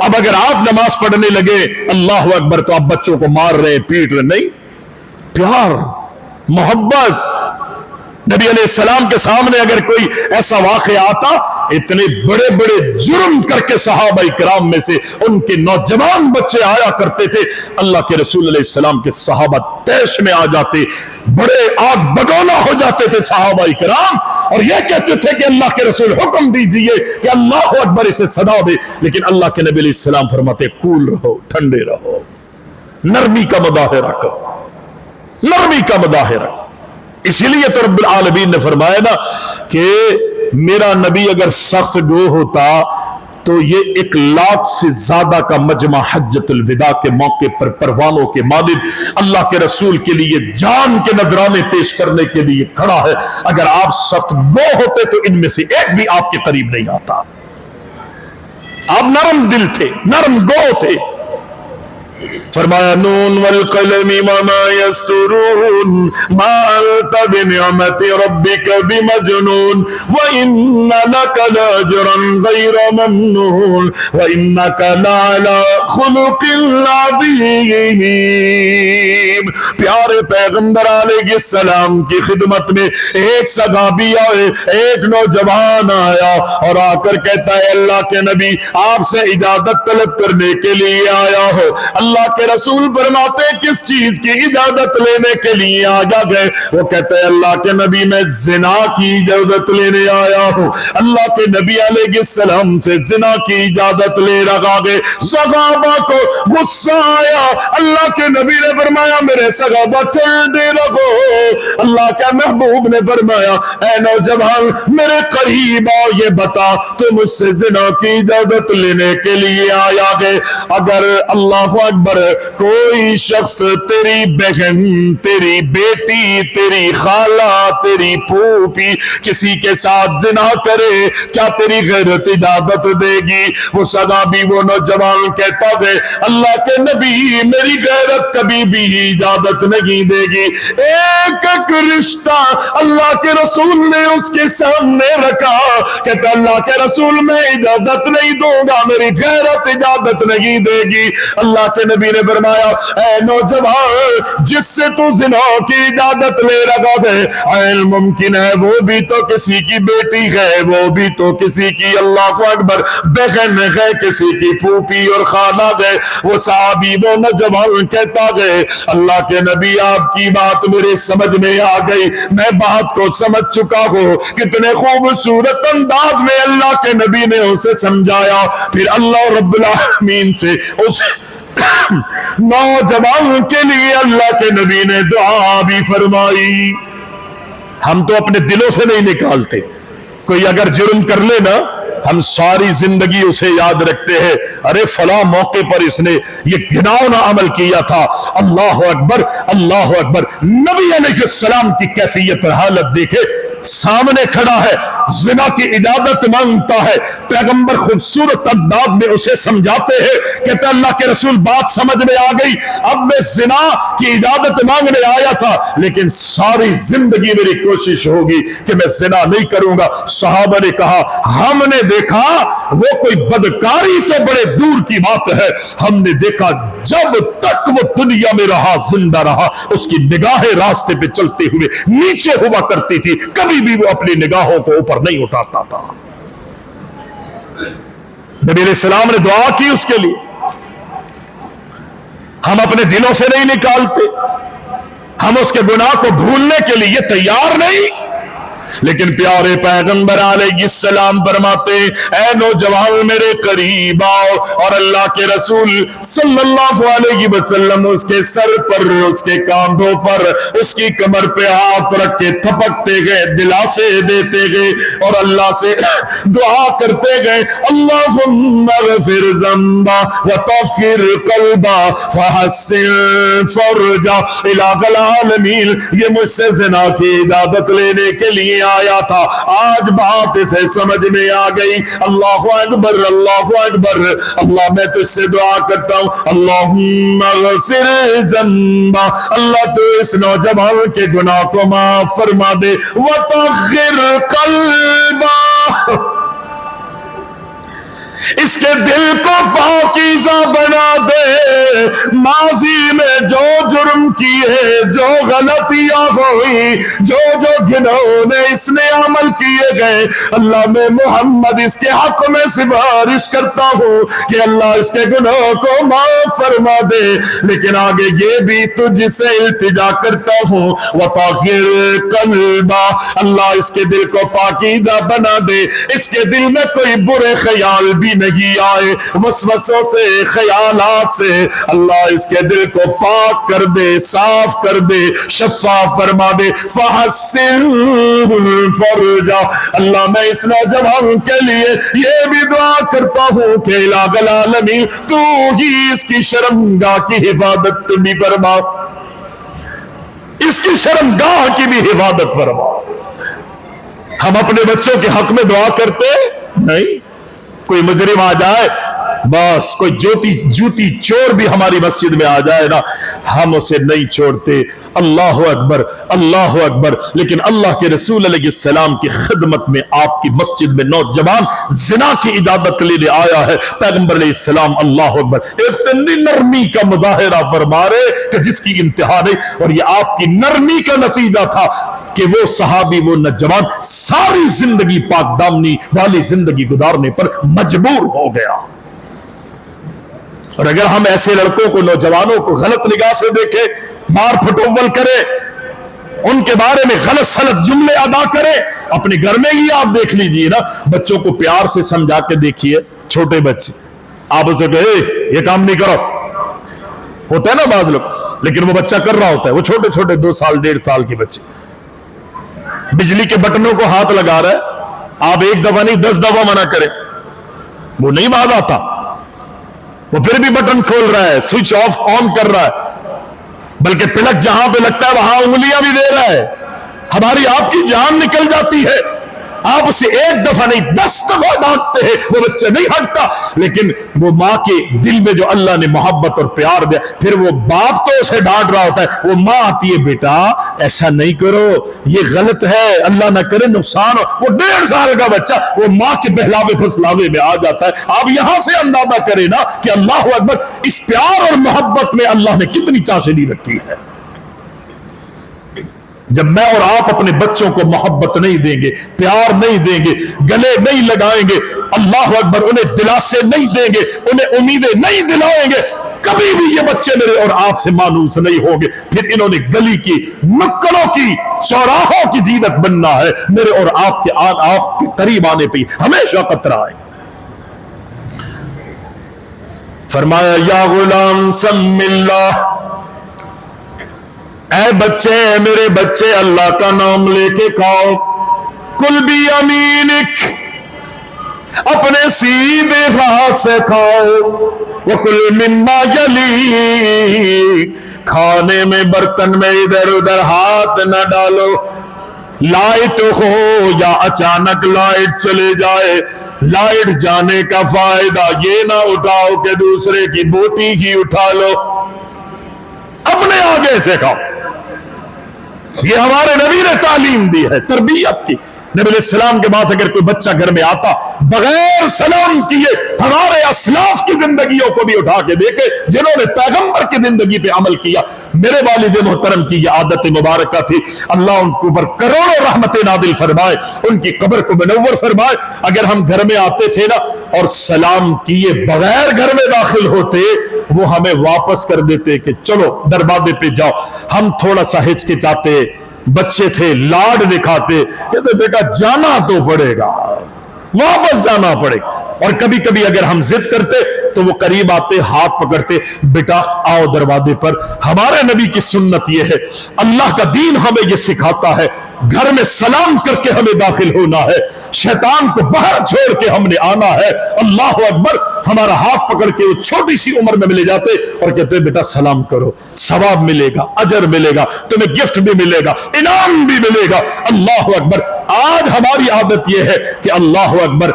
अब अगर आप नमाज पढ़ने लगे अल्लाह अकबर तो आप बच्चों को मार रहे, पीट रहे। नहीं, प्यार, मोहब्बत। नबी अलैहिस्सलाम के सामने अगर कोई ऐसा वाक़या आता, इतने बड़े बड़े जुर्म करके सहाबा इकराम में से उनके नौजवान बच्चे आया करते थे, अल्लाह के रसूल अलैहिस्सलाम के सहाबा तैश में आ जाते, बड़े आग बगौला हो जाते थे सहाबा इकराम, और यह कहते थे कि अल्लाह के रसूल हुक्म दीजिए कि अल्लाह अकबर इसे सदा दे। लेकिन अल्लाह के नबी अलैहिस्सलाम फरमाते कूल रहो, ठंडे रहो, नरमी का मुजाहिरा करो, नरमी का मुजाहिरा। इसीलिए तो रब्बुल आलमीन ने फरमाया ना कि मेरा नबी अगर सख्त गो होता तो ये 1 लाख से ज्यादा का मजमा हज्जतुल विदा के मौके पर परवानों के मालिक अल्लाह के रसूल के लिए जान के नजराने पेश करने के लिए खड़ा है। अगर आप सख्त गो होते तो इनमें से एक भी आपके करीब नहीं आता। आप नरम दिल थे, नरम गो थे। फरमाया नून वल कलमी वमा यस्तुरून मा अंता बिनिअमति रब्बिका बिमजनून व इन्ना लका लाजरन गैरा ममनून व इन्नका लअला खुलुकिल अज़ीम। प्यारे पैगंबर अलैहिस्सलाम की खिदमत में एक सहाबी आए, एक नौजवान आया और आकर कहता है अल्लाह के नबी आपसे इजाजत तलब करने के लिए आया हो। अल्लाह के रसूल फरमाते किस चीज की इजाजत लेने के लिए आ गए? वो कहते हैं अल्लाह के नबी मैं जिना की इजाजत लेने आया हूं। अल्लाह के नबी अलैहिस्सलाम से जिना की इजाजत ले रखा गए। सहाबा को गुस्सा आया। अल्लाह के नबी ने फरमाया मेरे सहाबा ठंडे रखो। अल्लाह के महबूब ने फरमाया ऐ नौजवान मेरे करीब आओ, ये बता तो मुझसे जिना की इजाजत लेने के लिए आया गए। अगर अल्लाह अकबर कोई शख्स तेरी बहन, तेरी बेटी, तेरी खाला, तेरी फूफी किसी के साथ जिना करे, क्या तेरी गैरत इजाजत देगी? वो सहाबी वो नौजवान कहता है अल्लाह के नबी मेरी गैरत कभी भी इजाजत नहीं देगी। एक एक रिश्ता अल्लाह के रसूल ने उसके सामने रखा। कहता अल्लाह के रसूल मैं इजाजत नहीं दूंगा, मेरी गैरत इजाजत नहीं देगी। अल्लाह के नबी ने फरमाया ऐ नौजवान जिससे तू जिना की इजाजत ले रखा है मुमकिन है वो भी तो किसी की बेटी है, वो भी तो किसी की अल्लाह अकबर बहन है, किसी की फूफी और खाला है। वो साहबी वो नौजवान कहता है अल्लाह के नबी आपकी बात मेरे समझ में आ गई, मैं बात को समझ चुका हूँ। कितने खूबसूरत अंदाज में अल्लाह के नबी ने उसे समझाया। फिर अल्लाह रब्बुल आलमीन से उस नौजवान के लिए अल्लाह के नबी ने दुआ भी फरमाई। हम तो अपने दिलों से नहीं निकालते। कोई अगर जुर्म कर ले ना हम सारी जिंदगी उसे याद रखते हैं, अरे फला मौके पर इसने ये घिनौना अमल किया था। अल्लाह अकबर अल्लाह अकबर। नबी अलैहिस्सलाम की कैफियत हालत देखे, सामने खड़ा है, जिना की इजाजत मांगता है। पैगंबर खूबसूरत अंदाज में उसे समझाते हैं, कहते अल्लाह के रसूल बात समझ में आ गई, अब मैं जिना की इजाजत मांगने आया था लेकिन सारी जिंदगी मेरी कोशिश होगी कि मैं जिना नहीं करूंगा। सहाबा ने कहा हमने देखा वो कोई बदकारी तो बड़े दूर की बात है, हमने देखा जब तक वो दुनिया में रहा जिंदा रहा उसकी निगाहें रास्ते पे चलते हुए नीचे हुआ करती थी, कभी भी वो अपनी निगाहों को ऊपर नहीं उठाता था। नबी अलैहिस्सलाम ने दुआ की उसके लिए। हम अपने दिलों से नहीं निकालते, हम उसके गुनाह को भूलने के लिए तैयार नहीं। लेकिन प्यारे पैगंबर अलैहिस्सलाम फरमाते ऐ नौजवान मेरे करीब आओ, और अल्लाह के रसूल सल्लल्लाहु अलैहि वसल्लम उसके सर पर, उसके कांधों पर, उसकी कमर पे हाथ रख के थपकते गए, दिलासे देते गए और अल्लाह से दुआ करते गए अल्लाहुम्मा गफिर ज़ंबा व तग़फिर क़ल्बा फहस्सिन फरजा इलाहुल आलमीन। ये मुझसे ज़िना की इजाजत लेने के लिए आया था, आज बात इसे समझ में आ गई। अल्लाहु अकबर अल्लाहु अकबर। अल्लाह मैं तुझसे दुआ करता हूँ अल्लाहुम्मा गफिर ज़ंबा, अल्लाह तू इस नौजवान के गुनाह को माफ फरमा दे, व तग़फिर क़ल्बा, इसके दिल को पाकीज़ा बना दे। माजी में जो जुर्म किए, जो गलतियां हुई, जो जो घिनौने इसने अमल किए गए, अल्लाह मैं मोहम्मद इसके हक में सिफारिश करता हूँ कि अल्लाह इसके गुनाह को माफ फरमा दे। लेकिन आगे ये भी तुझसे इल्तिजा करता हूँ व ताहिर कल्बा, अल्लाह इसके दिल को पाकीज़ा बना दे, इसके दिल में कोई बुरे ख्याल भी नहीं आए, वसवसों से, ख्यालात से। अल्लाह इसके दिल को पाक कर दे, साफ कर दे, शफ़ाफ़ फरमा दे। फहस्सिन फरजा, अल्लाह मैं इस नौजवान के लिए ये भी दुआ करता हूँ कि इलाहुल आलमीन तू ही इसकी शर्मगाह की हिफाजत भी फरमा, इसकी शर्मगाह की भी हिफाजत फरमा। हम अपने बच्चों के हक में दुआ करते नहीं। कोई मुजरिम आ जाए, बस कोई जूती चोर भी हमारी मस्जिद में आ जाए ना, हम उसे नहीं छोड़ते। अल्लाह अकबर अल्लाह अकबर। लेकिन अल्लाह के रसूल अलैहिस्सलाम की खिदमत में आपकी मस्जिद में नौजवान जिना की इजाजत लेने आया है, पैगंबर अलैहिस्सलाम अल्लाह अकबर इतनी नरमी का मुजाहिरा फरमा रहे कि जिसकी इंतहा नहीं। और ये आपकी नरमी का नतीजा था कि वो सहाबी, वो नौजवान सारी जिंदगी पाकदामनी वाली जिंदगी गुजारने पर मजबूर हो गया। اور اگر ہم ایسے لڑکوں کو, نوجوانوں کو غلط نگاہ سے دیکھیں, مار پھٹول کرے, ان کے بارے میں غلط سلط جملے ادا کرے, اپنے گھر میں ہی آپ دیکھ لیجئے نا, بچوں کو پیار سے سمجھا کے دیکھیے. چھوٹے بچے آپ اسے کہے یہ کام نہیں کرو, ہوتا ہے نا بعض لوگ, لیکن وہ بچہ کر رہا ہوتا ہے. وہ چھوٹے چھوٹے 2 سال 1.5 سال کے بچے بجلی کے بٹنوں کو ہاتھ لگا رہا ہے, آپ 1 دفعہ نہیں 10 دفعہ منع کریں, وہ نہیں باز آتا, وہ پھر بھی بٹن کھول رہا ہے, سوئچ آف آن کر رہا ہے, بلکہ پلک جہاں پہ لگتا ہے وہاں انگلیاں بھی دے رہا ہے. ہماری آپ کی جان نکل جاتی ہے, آپ اسے 1 دفعہ نہیں 10 دفعہ ڈانٹتے ہیں, وہ بچہ نہیں ہٹتا. لیکن وہ ماں کے دل میں جو اللہ نے محبت اور پیار دیا, پھر وہ باپ تو اسے ڈانٹ رہا ہوتا ہے, وہ ماں آتی ہے, بیٹا ایسا نہیں کرو, یہ غلط ہے, اللہ نہ کرے نقصان ہو. وہ 1.5 سال کا بچہ وہ ماں کے بہلاوے پھسلاوے میں آ جاتا ہے. آپ یہاں سے اندازہ کریں نا کہ اللہ اکبر, اس پیار اور محبت میں اللہ نے کتنی چاشنی رکھی ہے. جب میں اور آپ اپنے بچوں کو محبت نہیں دیں گے, پیار نہیں دیں گے, گلے نہیں لگائیں گے, اللہ اکبر انہیں دلاسے نہیں دیں گے, انہیں امیدیں نہیں دلائیں گے, کبھی بھی یہ بچے میرے اور آپ سے مانوس نہیں ہوں گے. پھر انہوں نے گلی کی, نکڑوں کی, چوراہوں کی زینت بننا ہے. میرے اور آپ کے قریب آنے پہ ہمیشہ قطرہ آئے. فرمایا یا غلام سم اللہ, اے بچے, میرے بچے, اللہ کا نام لے کے کھاؤ. کل بھی یمینک, اپنے سیدھے ہاتھ سے کھاؤ. وکل مما یلی, کھانے میں برتن میں ادھر ادھر ہاتھ نہ ڈالو. لائٹ ہو یا اچانک لائٹ چلے جائے, لائٹ جانے کا فائدہ یہ نہ اٹھاؤ کہ دوسرے کی بوٹی ہی اٹھا لو. اپنے آگے سے کھاؤ. یہ ہمارے نبی نے تعلیم دی ہے, تربیت کی. نبی علیہ السلام کے بعد اگر کوئی بچہ گھر میں آتا بغیر سلام کیے, ہمارے اسلاف کی زندگیوں کو بھی اٹھا کے دیکھے جنہوں نے پیغمبر کی زندگی پہ عمل کیا. میرے والد محترم کی یہ عادت مبارکہ تھی, اللہ ان کے اوپر کروڑوں رحمت نازل فرمائے, ان کی قبر کو منور فرمائے. اگر ہم گھر میں آتے تھے نا اور سلام کیے بغیر گھر میں داخل ہوتے, وہ ہمیں واپس کر دیتے کہ چلو دروازے پہ جاؤ. ہم تھوڑا سا ہچکچاتے, بچے تھے, لاڈ دکھاتے, کہتے بیٹا جانا تو پڑے گا, واپس جانا پڑے گا. اور کبھی کبھی اگر ہم ضد کرتے تو وہ قریب آتے, ہاتھ پکڑتے, بیٹا آؤ دروازے پر. ہمارے نبی کی سنت یہ ہے, اللہ کا دین ہمیں یہ سکھاتا ہے, گھر میں سلام کر کے ہمیں داخل ہونا ہے, شیطان کو باہر چھوڑ کے ہم نے آنا ہے. اللہ اکبر. ہمارا ہاتھ پکڑ کے وہ چھوٹی سی عمر میں ملے جاتے اور کہتے بیٹا سلام کرو, ثواب ملے گا, اجر ملے گا, تمہیں گفٹ بھی ملے گا, انعام بھی ملے گا. اللہ اکبر. آج ہماری عادت یہ ہے کہ اللہ اکبر,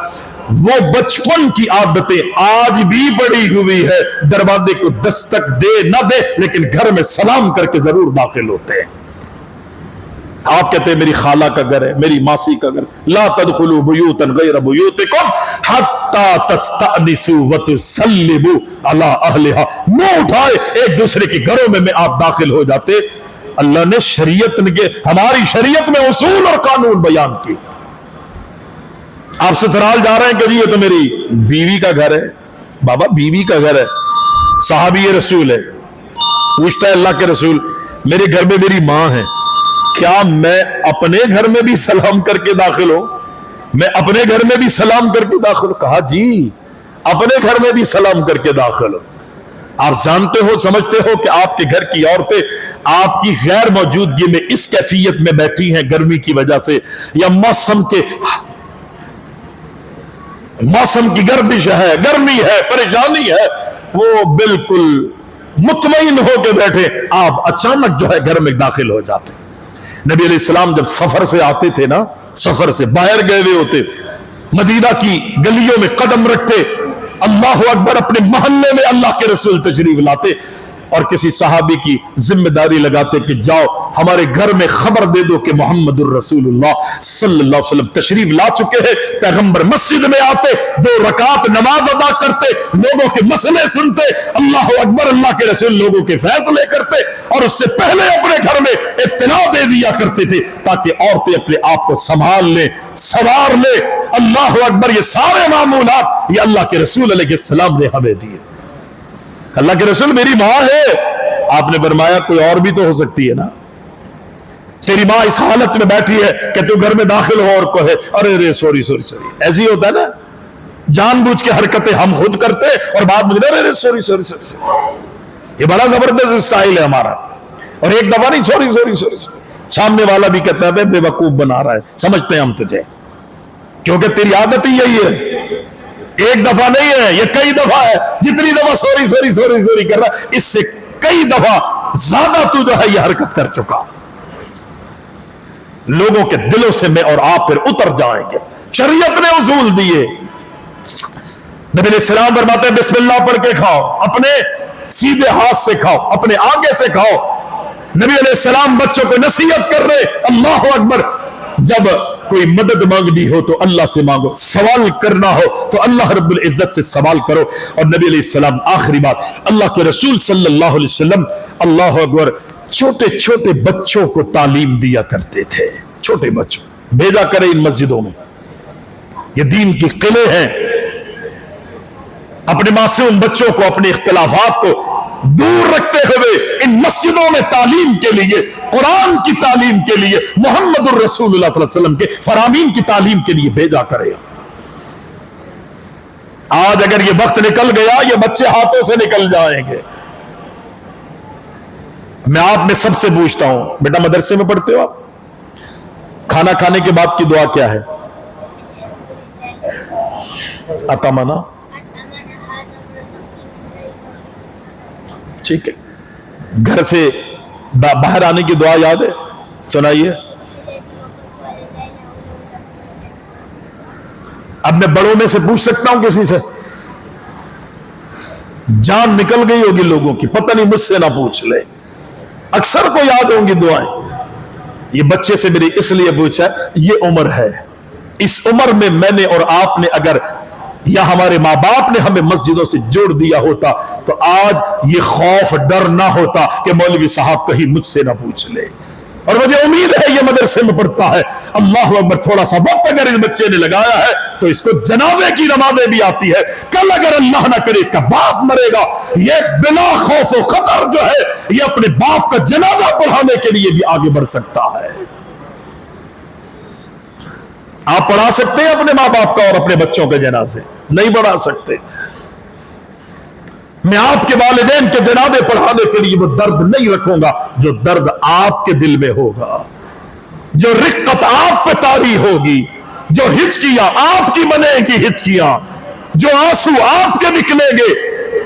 وہ بچپن کی عادتیں آج بھی پڑی ہوئی ہے. دروازے کو دستک دے نہ دے لیکن گھر میں سلام کر کے ضرور داخل ہوتے ہیں. آپ کہتے ہیں میری خالہ کا گھر ہے, میری ماسی کا گھر, لا تدخلوا بیوتا غیر بیوتکم حتی تستأنسوا وتسلموا علی اہلہا. منہ اٹھائے ایک دوسرے کے گھروں میں آپ داخل ہو جاتے. اللہ نے شریعت کے, ہماری شریعت میں اصول اور قانون بیان کی. آپ سسرال جا رہے ہیں کہ جی یہ تو میری بیوی کا گھر ہے. بابا بیوی کا گھر ہے, صحابی رسول ہے, پوچھتا ہے اللہ کے رسول میرے گھر میں میری ماں ہے, کیا میں اپنے گھر میں بھی سلام کر کے داخل ہوں؟ میں اپنے گھر میں بھی سلام کر کے داخل ہوں. کہا جی اپنے گھر میں بھی سلام کر کے داخل ہوں. آپ جانتے ہو, سمجھتے ہو کہ آپ کے گھر کی عورتیں آپ کی غیر موجودگی میں اس کیفیت میں بیٹھی ہیں گرمی کی وجہ سے یا موسم کی گردش ہے, گرمی ہے, پریشانی ہے, وہ بالکل مطمئن ہو کے بیٹھے, آپ اچانک جو ہے گھر میں داخل ہو جاتے. نبی علیہ السلام جب سفر سے آتے تھے نا, سفر سے باہر گئے ہوئے ہوتے, مدینہ کی گلیوں میں قدم رکھتے, اللہ اکبر, اپنے محلے میں اللہ کے رسول تشریف لاتے اور کسی صحابی کی ذمہ داری لگاتے کہ جاؤ ہمارے گھر میں خبر دے دو کہ محمد الرسول اللہ صلی اللہ علیہ وسلم تشریف لا چکے ہیں. پیغمبر مسجد میں آتے, 2 رکعت نماز ادا کرتے, لوگوں کے مسئلے سنتے, اللہ اکبر, اللہ کے رسول لوگوں کے فیصلے کرتے اور اس سے پہلے اپنے گھر میں اطلاع دے دیا کرتے تھے تاکہ عورتیں اپنے آپ کو سنبھال لیں, سوار لیں. اللہ اکبر. یہ سارے معمولات یہ اللہ کے رسول علیہ السلام نے ہمیں دیے. اللہ کے رسول میری ماں ہے. آپ نے فرمایا کوئی اور بھی تو ہو سکتی ہے نا. تیری ماں اس حالت میں بیٹھی ہے کہ تو گھر میں داخل ہو اور کہے ارے سوری سوری سوری. ایسے ہی ہوتا ہے نا, جان بوجھ کے حرکتیں ہم خود کرتے اور بعد میں ارے سوری سوری سوری. یہ بڑا زبردست سٹائل ہے ہمارا. اور ایک دفعہ نہیں, سوری سوری سوری. سامنے والا بھی کہتا ہے بے وقوف بنا رہا ہے, سمجھتے ہیں ہم تجھے, کیونکہ تیری عادت ہی یہی ہے. ایک دفعہ نہیں ہے, یہ کئی دفعہ ہے. جتنی دفعہ سوری سوری سوری سوری کر رہا ہے, اس سے کئی دفعہ زیادہ تو جو ہے یہ حرکت کر چکا. لوگوں کے دلوں سے میں اور آپ پھر اتر جائیں گے. شریعت نے اصول دیے. نبی علیہ السلام فرماتے ہیں بسم اللہ پڑھ کے کھاؤ, اپنے سیدھے ہاتھ سے کھاؤ, اپنے آگے سے کھاؤ. نبی علیہ السلام بچوں کو نصیحت کر رہے, اللہ اکبر. جب کوئی مدد مانگنی ہو تو اللہ سے مانگو, سوال کرنا ہو تو اللہ رب العزت سے سوال کرو. اور نبی علیہ السلام آخری بات, اللہ کے رسول صلی اللہ علیہ وسلم اللہ اکبر چھوٹے چھوٹے بچوں کو تعلیم دیا کرتے تھے. چھوٹے بچوں بھیجا کرے ان مسجدوں میں, یہ دین کی قلعے ہیں. اپنے معصوم بچوں کو اپنے اختلافات کو دور رکھتے ہوئے ان مسجدوں میں تعلیم کے لیے, قرآن کی تعلیم کے لیے, محمد الرسول اللہ صلی اللہ علیہ وسلم کے فرامین کی تعلیم کے لیے بھیجا کرے. آج اگر یہ وقت نکل گیا, یہ بچے ہاتھوں سے نکل جائیں گے. میں آپ میں سب سے پوچھتا ہوں, بیٹا مدرسے میں پڑھتے ہو آپ؟ کھانا کھانے کے بعد کی دعا کیا ہے؟ عطا منا. ٹھیک ہے, گھر سے باہر آنے کی دعا یاد ہے؟ سنائیے. اب میں بڑوں میں سے پوچھ سکتا ہوں کسی سے؟ جان نکل گئی ہوگی لوگوں کی, پتہ نہیں, مجھ سے نہ پوچھ لے. اکثر کو یاد ہوں گی دعائیں. یہ بچے سے میری اس لیے پوچھا, یہ عمر ہے. اس عمر میں میں نے اور آپ نے اگر, یا ہمارے ماں باپ نے ہمیں مسجدوں سے جوڑ دیا ہوتا تو آج یہ خوف ڈر نہ ہوتا کہ مولوی صاحب کہیں مجھ سے نہ پوچھ لے. اور مجھے امید ہے یہ مدرسے میں پڑھتا ہے. اللہ اکبر, تھوڑا سا وقت اگر اس بچے نے لگایا ہے تو اس کو جنازے کی نمازیں بھی آتی ہے. کل اگر اللہ نہ کرے اس کا باپ مرے گا, یہ بلا خوف و خطر جو ہے یہ اپنے باپ کا جنازہ پڑھانے کے لیے بھی آگے بڑھ سکتا ہے. آپ پڑھا سکتے ہیں اپنے ماں باپ کا اور اپنے بچوں کے جنازے؟ نہیں پڑھا سکتے. میں آپ کے والدین کے جنازے پڑھانے کے لیے وہ درد نہیں رکھوں گا جو درد آپ کے دل میں ہوگا, جو رقت آپ پہ طاری ہوگی, جو ہچکیاں آپ کی بنے گی, ہچکیاں جو آنسو آپ کے نکلیں گے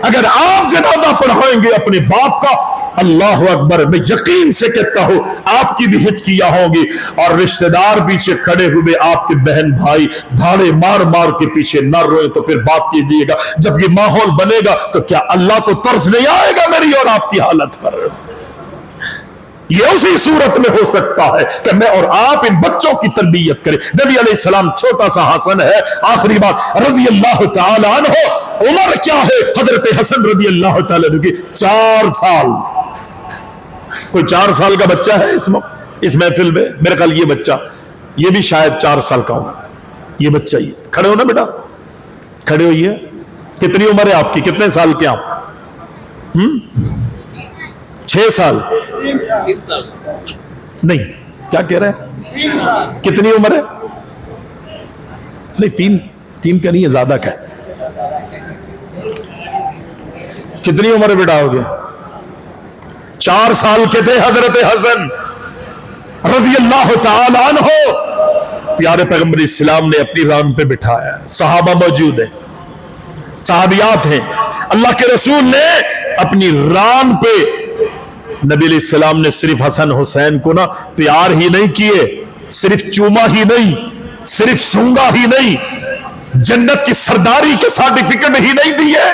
اگر آپ جنازہ پڑھائیں گے اپنے باپ کا. اللہ اکبر, میں یقین سے کہتا ہوں آپ کی بھی ہچکیاں ہوں گی. اور رشتہ دار پیچھے کھڑے ہوئے آپ کے بہن بھائی دھاڑے مار مار کے پیچھے نہ روئے تو پھر بات کیجیے گا. جب یہ ماحول بنے گا تو کیا اللہ کو ترس نہیں آئے گا میری اور آپ کی حالت پر؟ یہ اسی صورت میں ہو سکتا ہے کہ میں اور آپ ان بچوں کی تربیت کریں. نبی علیہ السلام چھوٹا سا حسن ہے. آخری بات, رضی اللہ تعالی عنہ. عمر کیا ہے حضرت حسن رضی اللہ تعالی عنہ کی؟ 4 سال. کوئی 4 سال کا بچہ ہے اس محفل میں؟ میرے خیال یہ بچہ, یہ بھی شاید 4 سال کا ہوگا. یہ بچہ ہی. کھڑے ہو نا بیٹا, کھڑے ہوئیے. کتنی عمر ہے آپ کی؟ کتنے سال کے آپ؟ 6 سال نہیں, کیا کہہ رہے ہیں؟ کتنی عمر ہے؟ نہیں, 3 کا نہیں ہے, زیادہ کا ہے. کتنی عمر ہے بیٹا ہو گیا؟ 4 سال کے تھے حضرت حسن رضی اللہ تعالی عنہ. پیارے پیغمبر اسلام نے اپنی ران پہ بٹھایا. صحابہ موجود ہیں, صحابیات ہیں. اللہ کے رسول نے اپنی ران پہ, نبی علیہ السلام نے صرف حسن حسین کو نا پیار ہی نہیں کیے, صرف چوما ہی نہیں, صرف سونگا ہی نہیں, جنت کی سرداری کے سرٹیفکیٹ ہی نہیں دیے.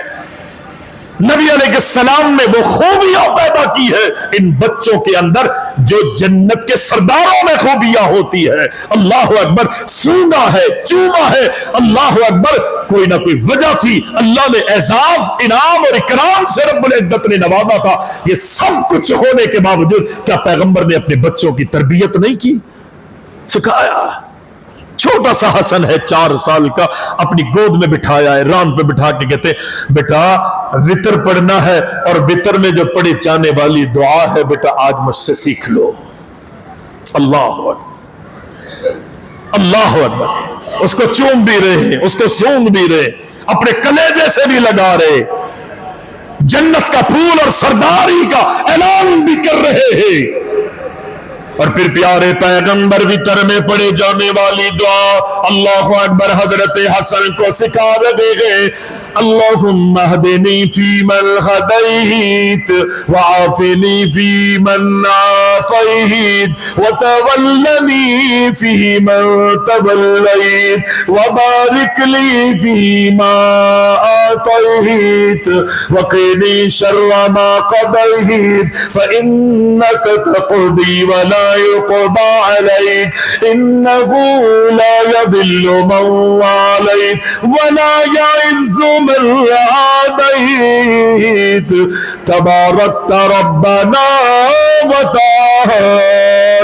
نبی علیہ السلام نے وہ خوبیاں پیدا کی ہے ان بچوں کے اندر جو جنت کے سرداروں میں خوبیاں ہوتی ہے. اللہ اکبر, سونگا ہے, چوما ہے. اللہ اکبر, کوئی نہ کوئی وجہ تھی. اللہ نے اعزاز, انعام اور اکرام سے رب العزت نے نوازا تھا. یہ سب کچھ ہونے کے باوجود کیا پیغمبر نے اپنے بچوں کی تربیت نہیں کی, سکھایا؟ چھوٹا سا حسن ہے 4 سال کا, اپنی گود میں بٹھایا ہے, ران پہ بٹھا کے کہتے بیٹا وتر پڑھنا ہے, اور وتر میں جو پڑھی جانے والی دعا ہے بیٹا آج مجھ سے سیکھ لو. اللہ اکبر, اللہ اکبر. اس کو چوم بھی رہے ہیں, اس کو سونگ بھی رہے, اپنے کلیجے سے بھی لگا رہے, جنت کا پھول اور سرداری کا اعلان بھی کر رہے ہیں. اور پھر پیارے پیغمبر وتر میں پڑھے جانے والی دعا اللہ اکبر حضرت حسن کو سکھا دے گئے. اللہم اہدنی فیمن ہدیت وعافنی فیمن عافیت وتولنی فیمن تولیت وبارک لی فیما آتیت وقنی شر ما قضیت فإنک تقضی ولا يقضى عليك إنه لا يضل من واليت ولا يعز من عاديت تباركت ربنا وتعاليت.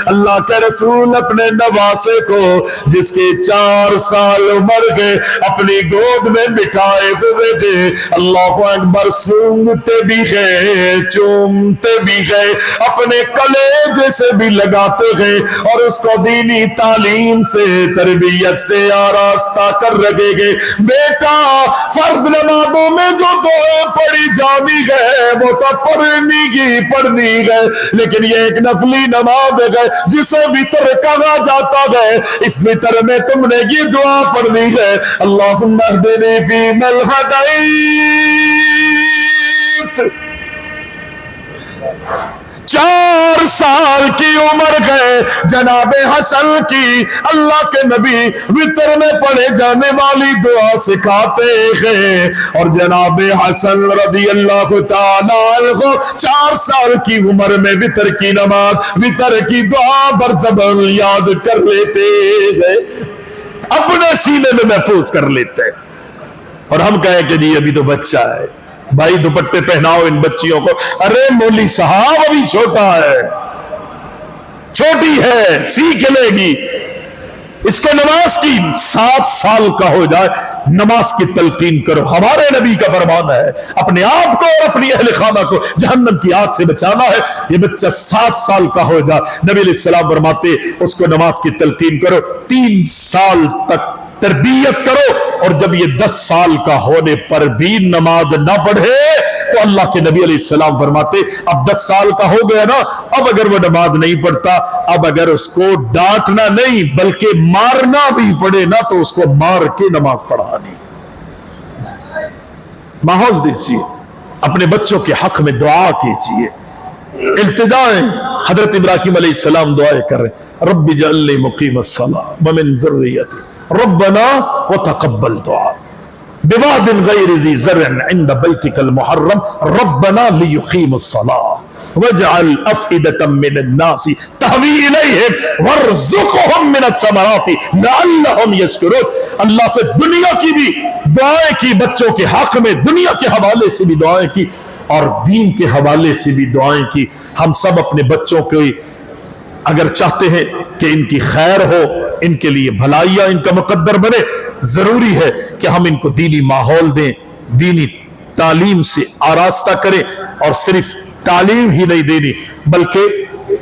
اللہ کے رسول اپنے نواسے کو جس کے 4 سال عمر کے اپنی گود میں بٹھائے ہوئے تھے اللہ اکبر سونگتے بھی گئے, چومتے بھی گئے, اپنے کلیجے سے بھی لگاتے گئے, اور اس کو دینی تعلیم سے تربیت سے آراستہ کر رکھے گئے. بیٹا فرض نمازوں میں جو دعائیں پڑھی جانی گئے وہ تو پڑھنی گئے, لیکن یہ ایک نفلی نماز ہے جسے وتر کہا جاتا ہے. اس وتر میں تم نے یہ دعا پڑھنی ہے اللہم اہدنی فیمن ہدیت. 4 سال کی عمر گئے جناب حسن کی, اللہ کے نبی وتر میں پڑھے جانے والی دعا سکھاتے ہیں, اور جناب حسن رضی اللہ تعالیٰ عنہ 4 سال کی عمر میں وتر کی نماز, وتر کی دعا برزبان یاد کر لیتے ہیں, اپنے سینے میں محفوظ کر لیتے ہیں. اور ہم کہیں کہ جی ابھی تو بچہ ہے, بھائی دوپٹے پہناؤ ان بچیوں کو. ارے مولوی صاحب ابھی چھوٹا ہے, چھوٹی ہے, سیکھ لے گی. اس کو نماز کی 7 سال کا ہو جائے نماز کی تلقین کرو. ہمارے نبی کا فرمان ہے اپنے آپ کو اور اپنی اہل خانہ کو جہنم کی آگ سے بچانا ہے. یہ بچہ 7 سال کا ہو جائے نبی علیہ السلام فرماتے اس کو نماز کی تلقین کرو, 3 سال تک تربیت کرو, اور جب یہ 10 سال کا ہونے پر بھی نماز نہ پڑھے تو اللہ کے نبی علیہ السلام فرماتے اب 10 سال کا ہو گیا نا, اب اگر وہ نماز نہیں پڑھتا, اب اگر اس کو ڈانٹنا نہیں بلکہ مارنا بھی پڑے نا تو اس کو مار کے نماز پڑھانی. ماحول دیجیے, اپنے بچوں کے حق میں دعا کیجیے. التجائیں حضرت ابراہیم علیہ السلام دعائیں کر رہے رب اجعلنی مقیم الصلاۃ ومن ذریتی ربنا وتقبل دعاء بواد غیر ذی زرع عند بیتک المحرم ربنا لیقیموا الصلاة واجعل افئدة من الناس تهوی الیہم وارزقهم من الثمرات لعلهم یشکرون. اللہ سے دنیا کی بھی دعائیں کی, بچوں کے حق میں دنیا کے حوالے سے بھی دعائیں کی اور دین کے حوالے سے بھی دعائیں کی. ہم سب اپنے بچوں کے اگر چاہتے ہیں کہ ان کی خیر ہو, ان کے لیے بھلائیاں ان کا مقدر بنے, ضروری ہے کہ ہم ان کو دینی ماحول دیں, دینی تعلیم سے آراستہ کریں. اور صرف تعلیم ہی نہیں دینی بلکہ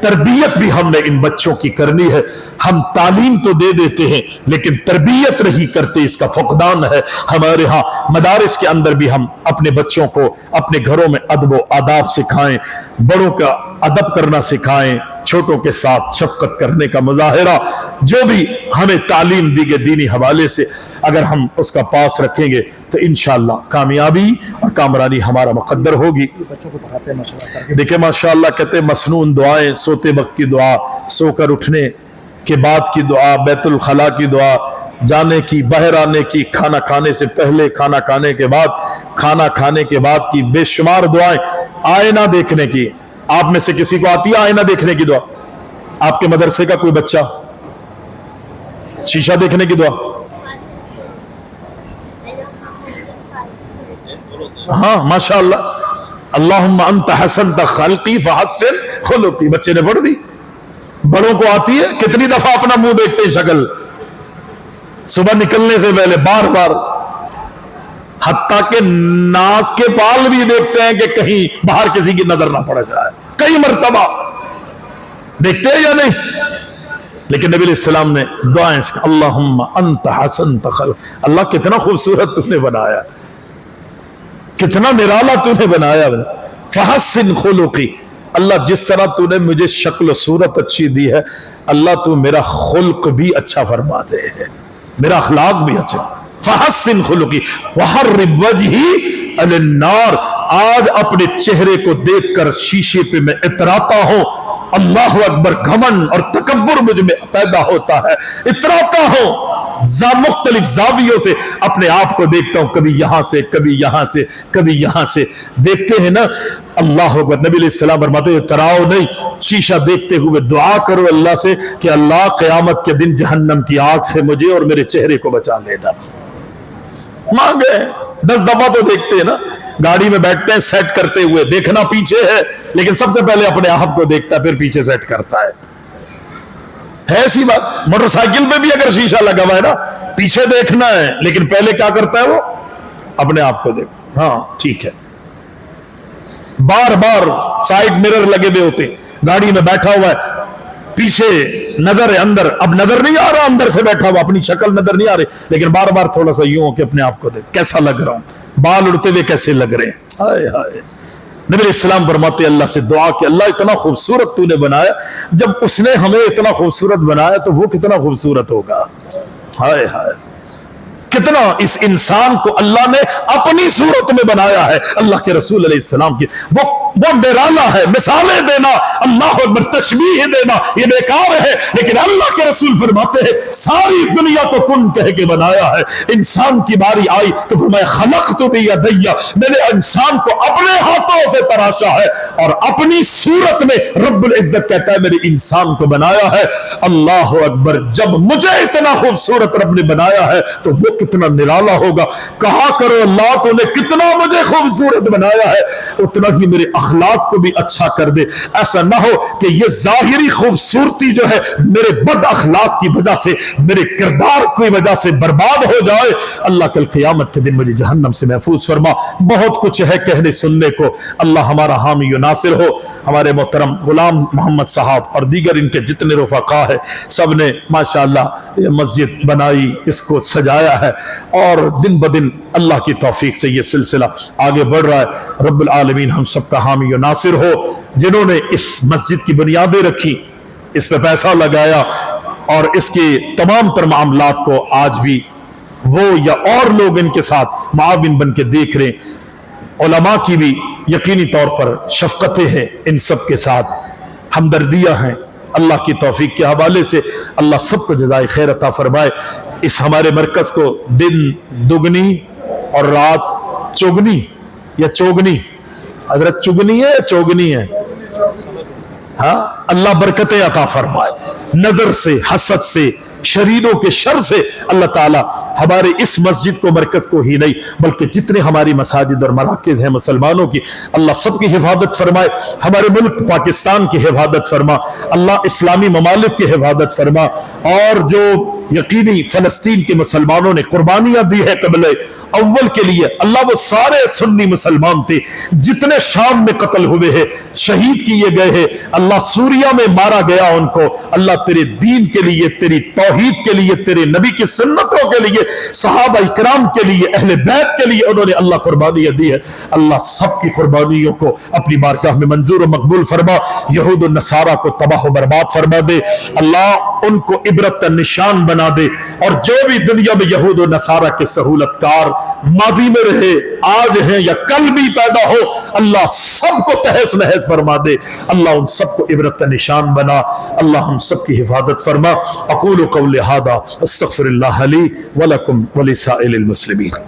تربیت بھی ہم نے ان بچوں کی کرنی ہے. ہم تعلیم تو دے دیتے ہیں لیکن تربیت نہیں کرتے, اس کا فقدان ہے. ہمارے ہاں مدارس کے اندر بھی ہم اپنے بچوں کو اپنے گھروں میں ادب و آداب سکھائیں, بڑوں کا ادب کرنا سکھائیں, چھوٹوں کے ساتھ شفقت کرنے کا مظاہرہ, جو بھی ہمیں تعلیم دی گئی دینی حوالے سے اگر ہم اس کا پاس رکھیں گے تو انشاءاللہ کامیابی اور کامرانی ہمارا مقدر ہوگی. دیکھیں ماشاءاللہ کہتے ہیں مسنون دعائیں, سوتے وقت کی دعا, سو کر اٹھنے کے بعد کی دعا, بیت الخلاء کی دعا, جانے کی, باہر آنے کی, کھانا کھانے سے پہلے, کھانا کھانے کے بعد, کھانا کھانے کے بعد کی بے شمار دعائیں. آئینہ دیکھنے کی, آپ میں سے کسی کو آتی ہے آئینہ دیکھنے کی دعا؟ آپ کے مدرسے کا کوئی بچہ شیشہ دیکھنے کی دعا؟ ہاں ماشاءاللہ اللہم انت حسنت خلقی فحسن خلقی, بچے نے پڑھ دی. بڑوں کو آتی ہے کتنی دفعہ اپنا منہ دیکھتے ہیں شکل صبح نکلنے سے پہلے بار بار, حتیٰ کہ ناک کے بال بھی دیکھتے ہیں کہ کہیں باہر کسی کی نظر نہ پڑ جائے, کئی مرتبہ دیکھتے ہیں یا نہیں. لیکن نبی علیہ السلام نے دعائیں اللہم انت حسنت خلق, اللہ کتنا خوبصورت تو نے بنایا, کتنا نرالا تو نے بنایا, فحسن خلقی, اللہ جس طرح تو نے مجھے شکل و صورت اچھی دی ہے, اللہ تو میرا خلق بھی اچھا فرما دے, میرا اخلاق بھی اچھا. فحسن خلقی وحرم وجہی علی النار, آج اپنے چہرے کو دیکھ کر شیشے پہ میں اتراتا ہوں, اللہ اکبر, گھمن اور تکبر مجھ میں پیدا ہوتا ہے, اتراتا ہوں, مختلف زاویوں سے اپنے آپ کو دیکھتا ہوں, کبھی یہاں سے, کبھی یہاں سے, کبھی یہاں سے, دیکھتے ہیں نا. اللہ اکبر. نبی علیہ السلام فرماتے ہیں اتراؤ نہیں, شیشہ دیکھتے ہوئے دعا کرو اللہ سے کہ اللہ قیامت کے دن جہنم کی آگ سے مجھے اور میرے چہرے کو بچا لینا. مانگے 10 دفعہ تو دیکھتے ہیں نا, گاڑی میں بیٹھتے ہیں سیٹ کرتے ہوئے, دیکھنا پیچھے ہے لیکن سب سے پہلے اپنے آپ کو دیکھتا ہے, پھر پیچھے سیٹ کرتا ہے ایسی بات. موٹر سائیکل پہ بھی اگر شیشہ لگا ہوا ہے نا, پیچھے دیکھنا ہے لیکن پہلے کیا کرتا ہے وہ, اپنے آپ کو دیکھتا. ہاں ٹھیک ہے, بار بار سائیڈ مرر لگے ہوئے ہوتے, گاڑی میں بیٹھا ہوا ہے, پیچھے نظر ہے اندر, اب نظر نہیں آ رہا اندر سے بیٹھا ہوا, اپنی شکل نظر نہیں آ رہی, لیکن بار بار تھوڑا سا یوں ہو کہ اپنے آپ کو دیکھ کیسا لگ رہا ہوں, بال اڑتے ہوئے کیسے لگ رہے ہیں. ہائے ہائے. نبی علیہ السلام فرماتے اللہ سے دعا کہ اللہ اتنا خوبصورت تو نے بنایا, جب اس نے ہمیں اتنا خوبصورت بنایا تو وہ کتنا خوبصورت ہوگا. ہائے ہائے, کتنا اس انسان کو اللہ نے اپنی صورت میں بنایا ہے. اللہ کے رسول علیہ السلام کی وہ نرالا ہے, مثالیں دینا, اللہ اکبر, تشبیہ دینا یہ بیکار ہے, لیکن اللہ کے رسول فرماتے ہیں ساری دنیا کو کن کہہ کے بنایا ہے. انسان کی باری آئی تو فرمایا خلقت بیدیا, میں نے انسان کو اپنے ہاتھوں سے تراشا ہے اور اپنی صورت میں رب العزت کہتا ہے میرے انسان کو بنایا ہے. اللہ اکبر. جب مجھے اتنا خوبصورت رب نے بنایا ہے تو وہ کتنا نرالا ہوگا. کہا کرو اللہ تو نے کتنا مجھے خوبصورت بنایا ہے, اتنا ہی میرے اخلاق کو بھی اچھا کر دے. ایسا نہ ہو کہ یہ ظاہری خوبصورتی جو ہے میرے بد اخلاق کی وجہ سے, میرے کردار کی وجہ سے برباد ہو جائے. اللہ کل قیامت کے دن مجھے جہنم سے محفوظ فرما. بہت کچھ ہے کہنے سننے کو, اللہ ہمارا حامی و ناصر ہو. ہمارے محترم غلام محمد صاحب اور دیگر ان کے جتنے رفقا ہے, سب نے ماشاءاللہ یہ مسجد بنائی, اس کو سجایا ہے, اور دن بدن اللہ کی توفیق سے یہ سلسلہ آگے بڑھ رہا ہے. رب العالمین ہم سب کا حامی و ناصر ہو. جنہوں نے اس مسجد کی بنیادیں رکھی, اس پہ پیسہ لگایا, اور اس کے تمام تر معاملات کو آج بھی وہ یا اور لوگ ان کے ساتھ معاون بن کے دیکھ رہے ہیں. علماء کی بھی یقینی طور پر شفقتیں ہیں, ان سب کے ساتھ ہمدردیاں ہیں. اللہ کی توفیق کے حوالے سے اللہ سب کو جزائے خیر عطا فرمائے. اس ہمارے مرکز کو دن دگنی اور رات چوگنی یا چوگنی, حضرت چگنی ہے یا چوگنی ہے, ہاں, اللہ برکتیں عطا فرمائے. نظر سے, حسد سے, شریروں کے شر سے اللہ تعالیٰ ہمارے اس مسجد کو, مرکز کو ہی نہیں بلکہ جتنے ہماری مساجد اور مراکز ہیں مسلمانوں کی, اللہ سب کی حفاظت فرمائے. ہمارے ملک پاکستان کی حفاظت فرما, اللہ اسلامی ممالک کی حفاظت فرما. اور جو یقینی فلسطین کے مسلمانوں نے قربانیاں دی ہے قبل اول کے لیے, اللہ وہ سارے سنی مسلمان تھے جتنے شام میں قتل ہوئے ہیں, شہید کیے گئے ہیں, اللہ سوریا میں مارا گیا ان کو, اللہ تیرے دین کے لیے, تیری توحید کے لیے, تیرے نبی کی سنتوں کے لیے, صحابہ اکرام کے لیے, اہل بیت کے لیے انہوں نے اللہ قربانیاں دی ہے. اللہ سب کی قربانیوں کو اپنی بارگاہ میں منظور و مقبول فرما. یہود و نصارہ کو تباہ و برباد فرما دے. اللہ ان کو عبرت کا نشان بنا دے, اور جو بھی دنیا میں یہود و نصارہ کے سہولت کار ماضی میں رہے, آج ہیں یا کل بھی پیدا ہو, اللہ سب کو تہس نہس فرما دے. اللہ ان سب کو عبرت کا نشان بنا. اللہ ہم سب کی حفاظت فرما. اقول قولی ھذا استغفر اللہ لی ولکم ولسائر المسلمین.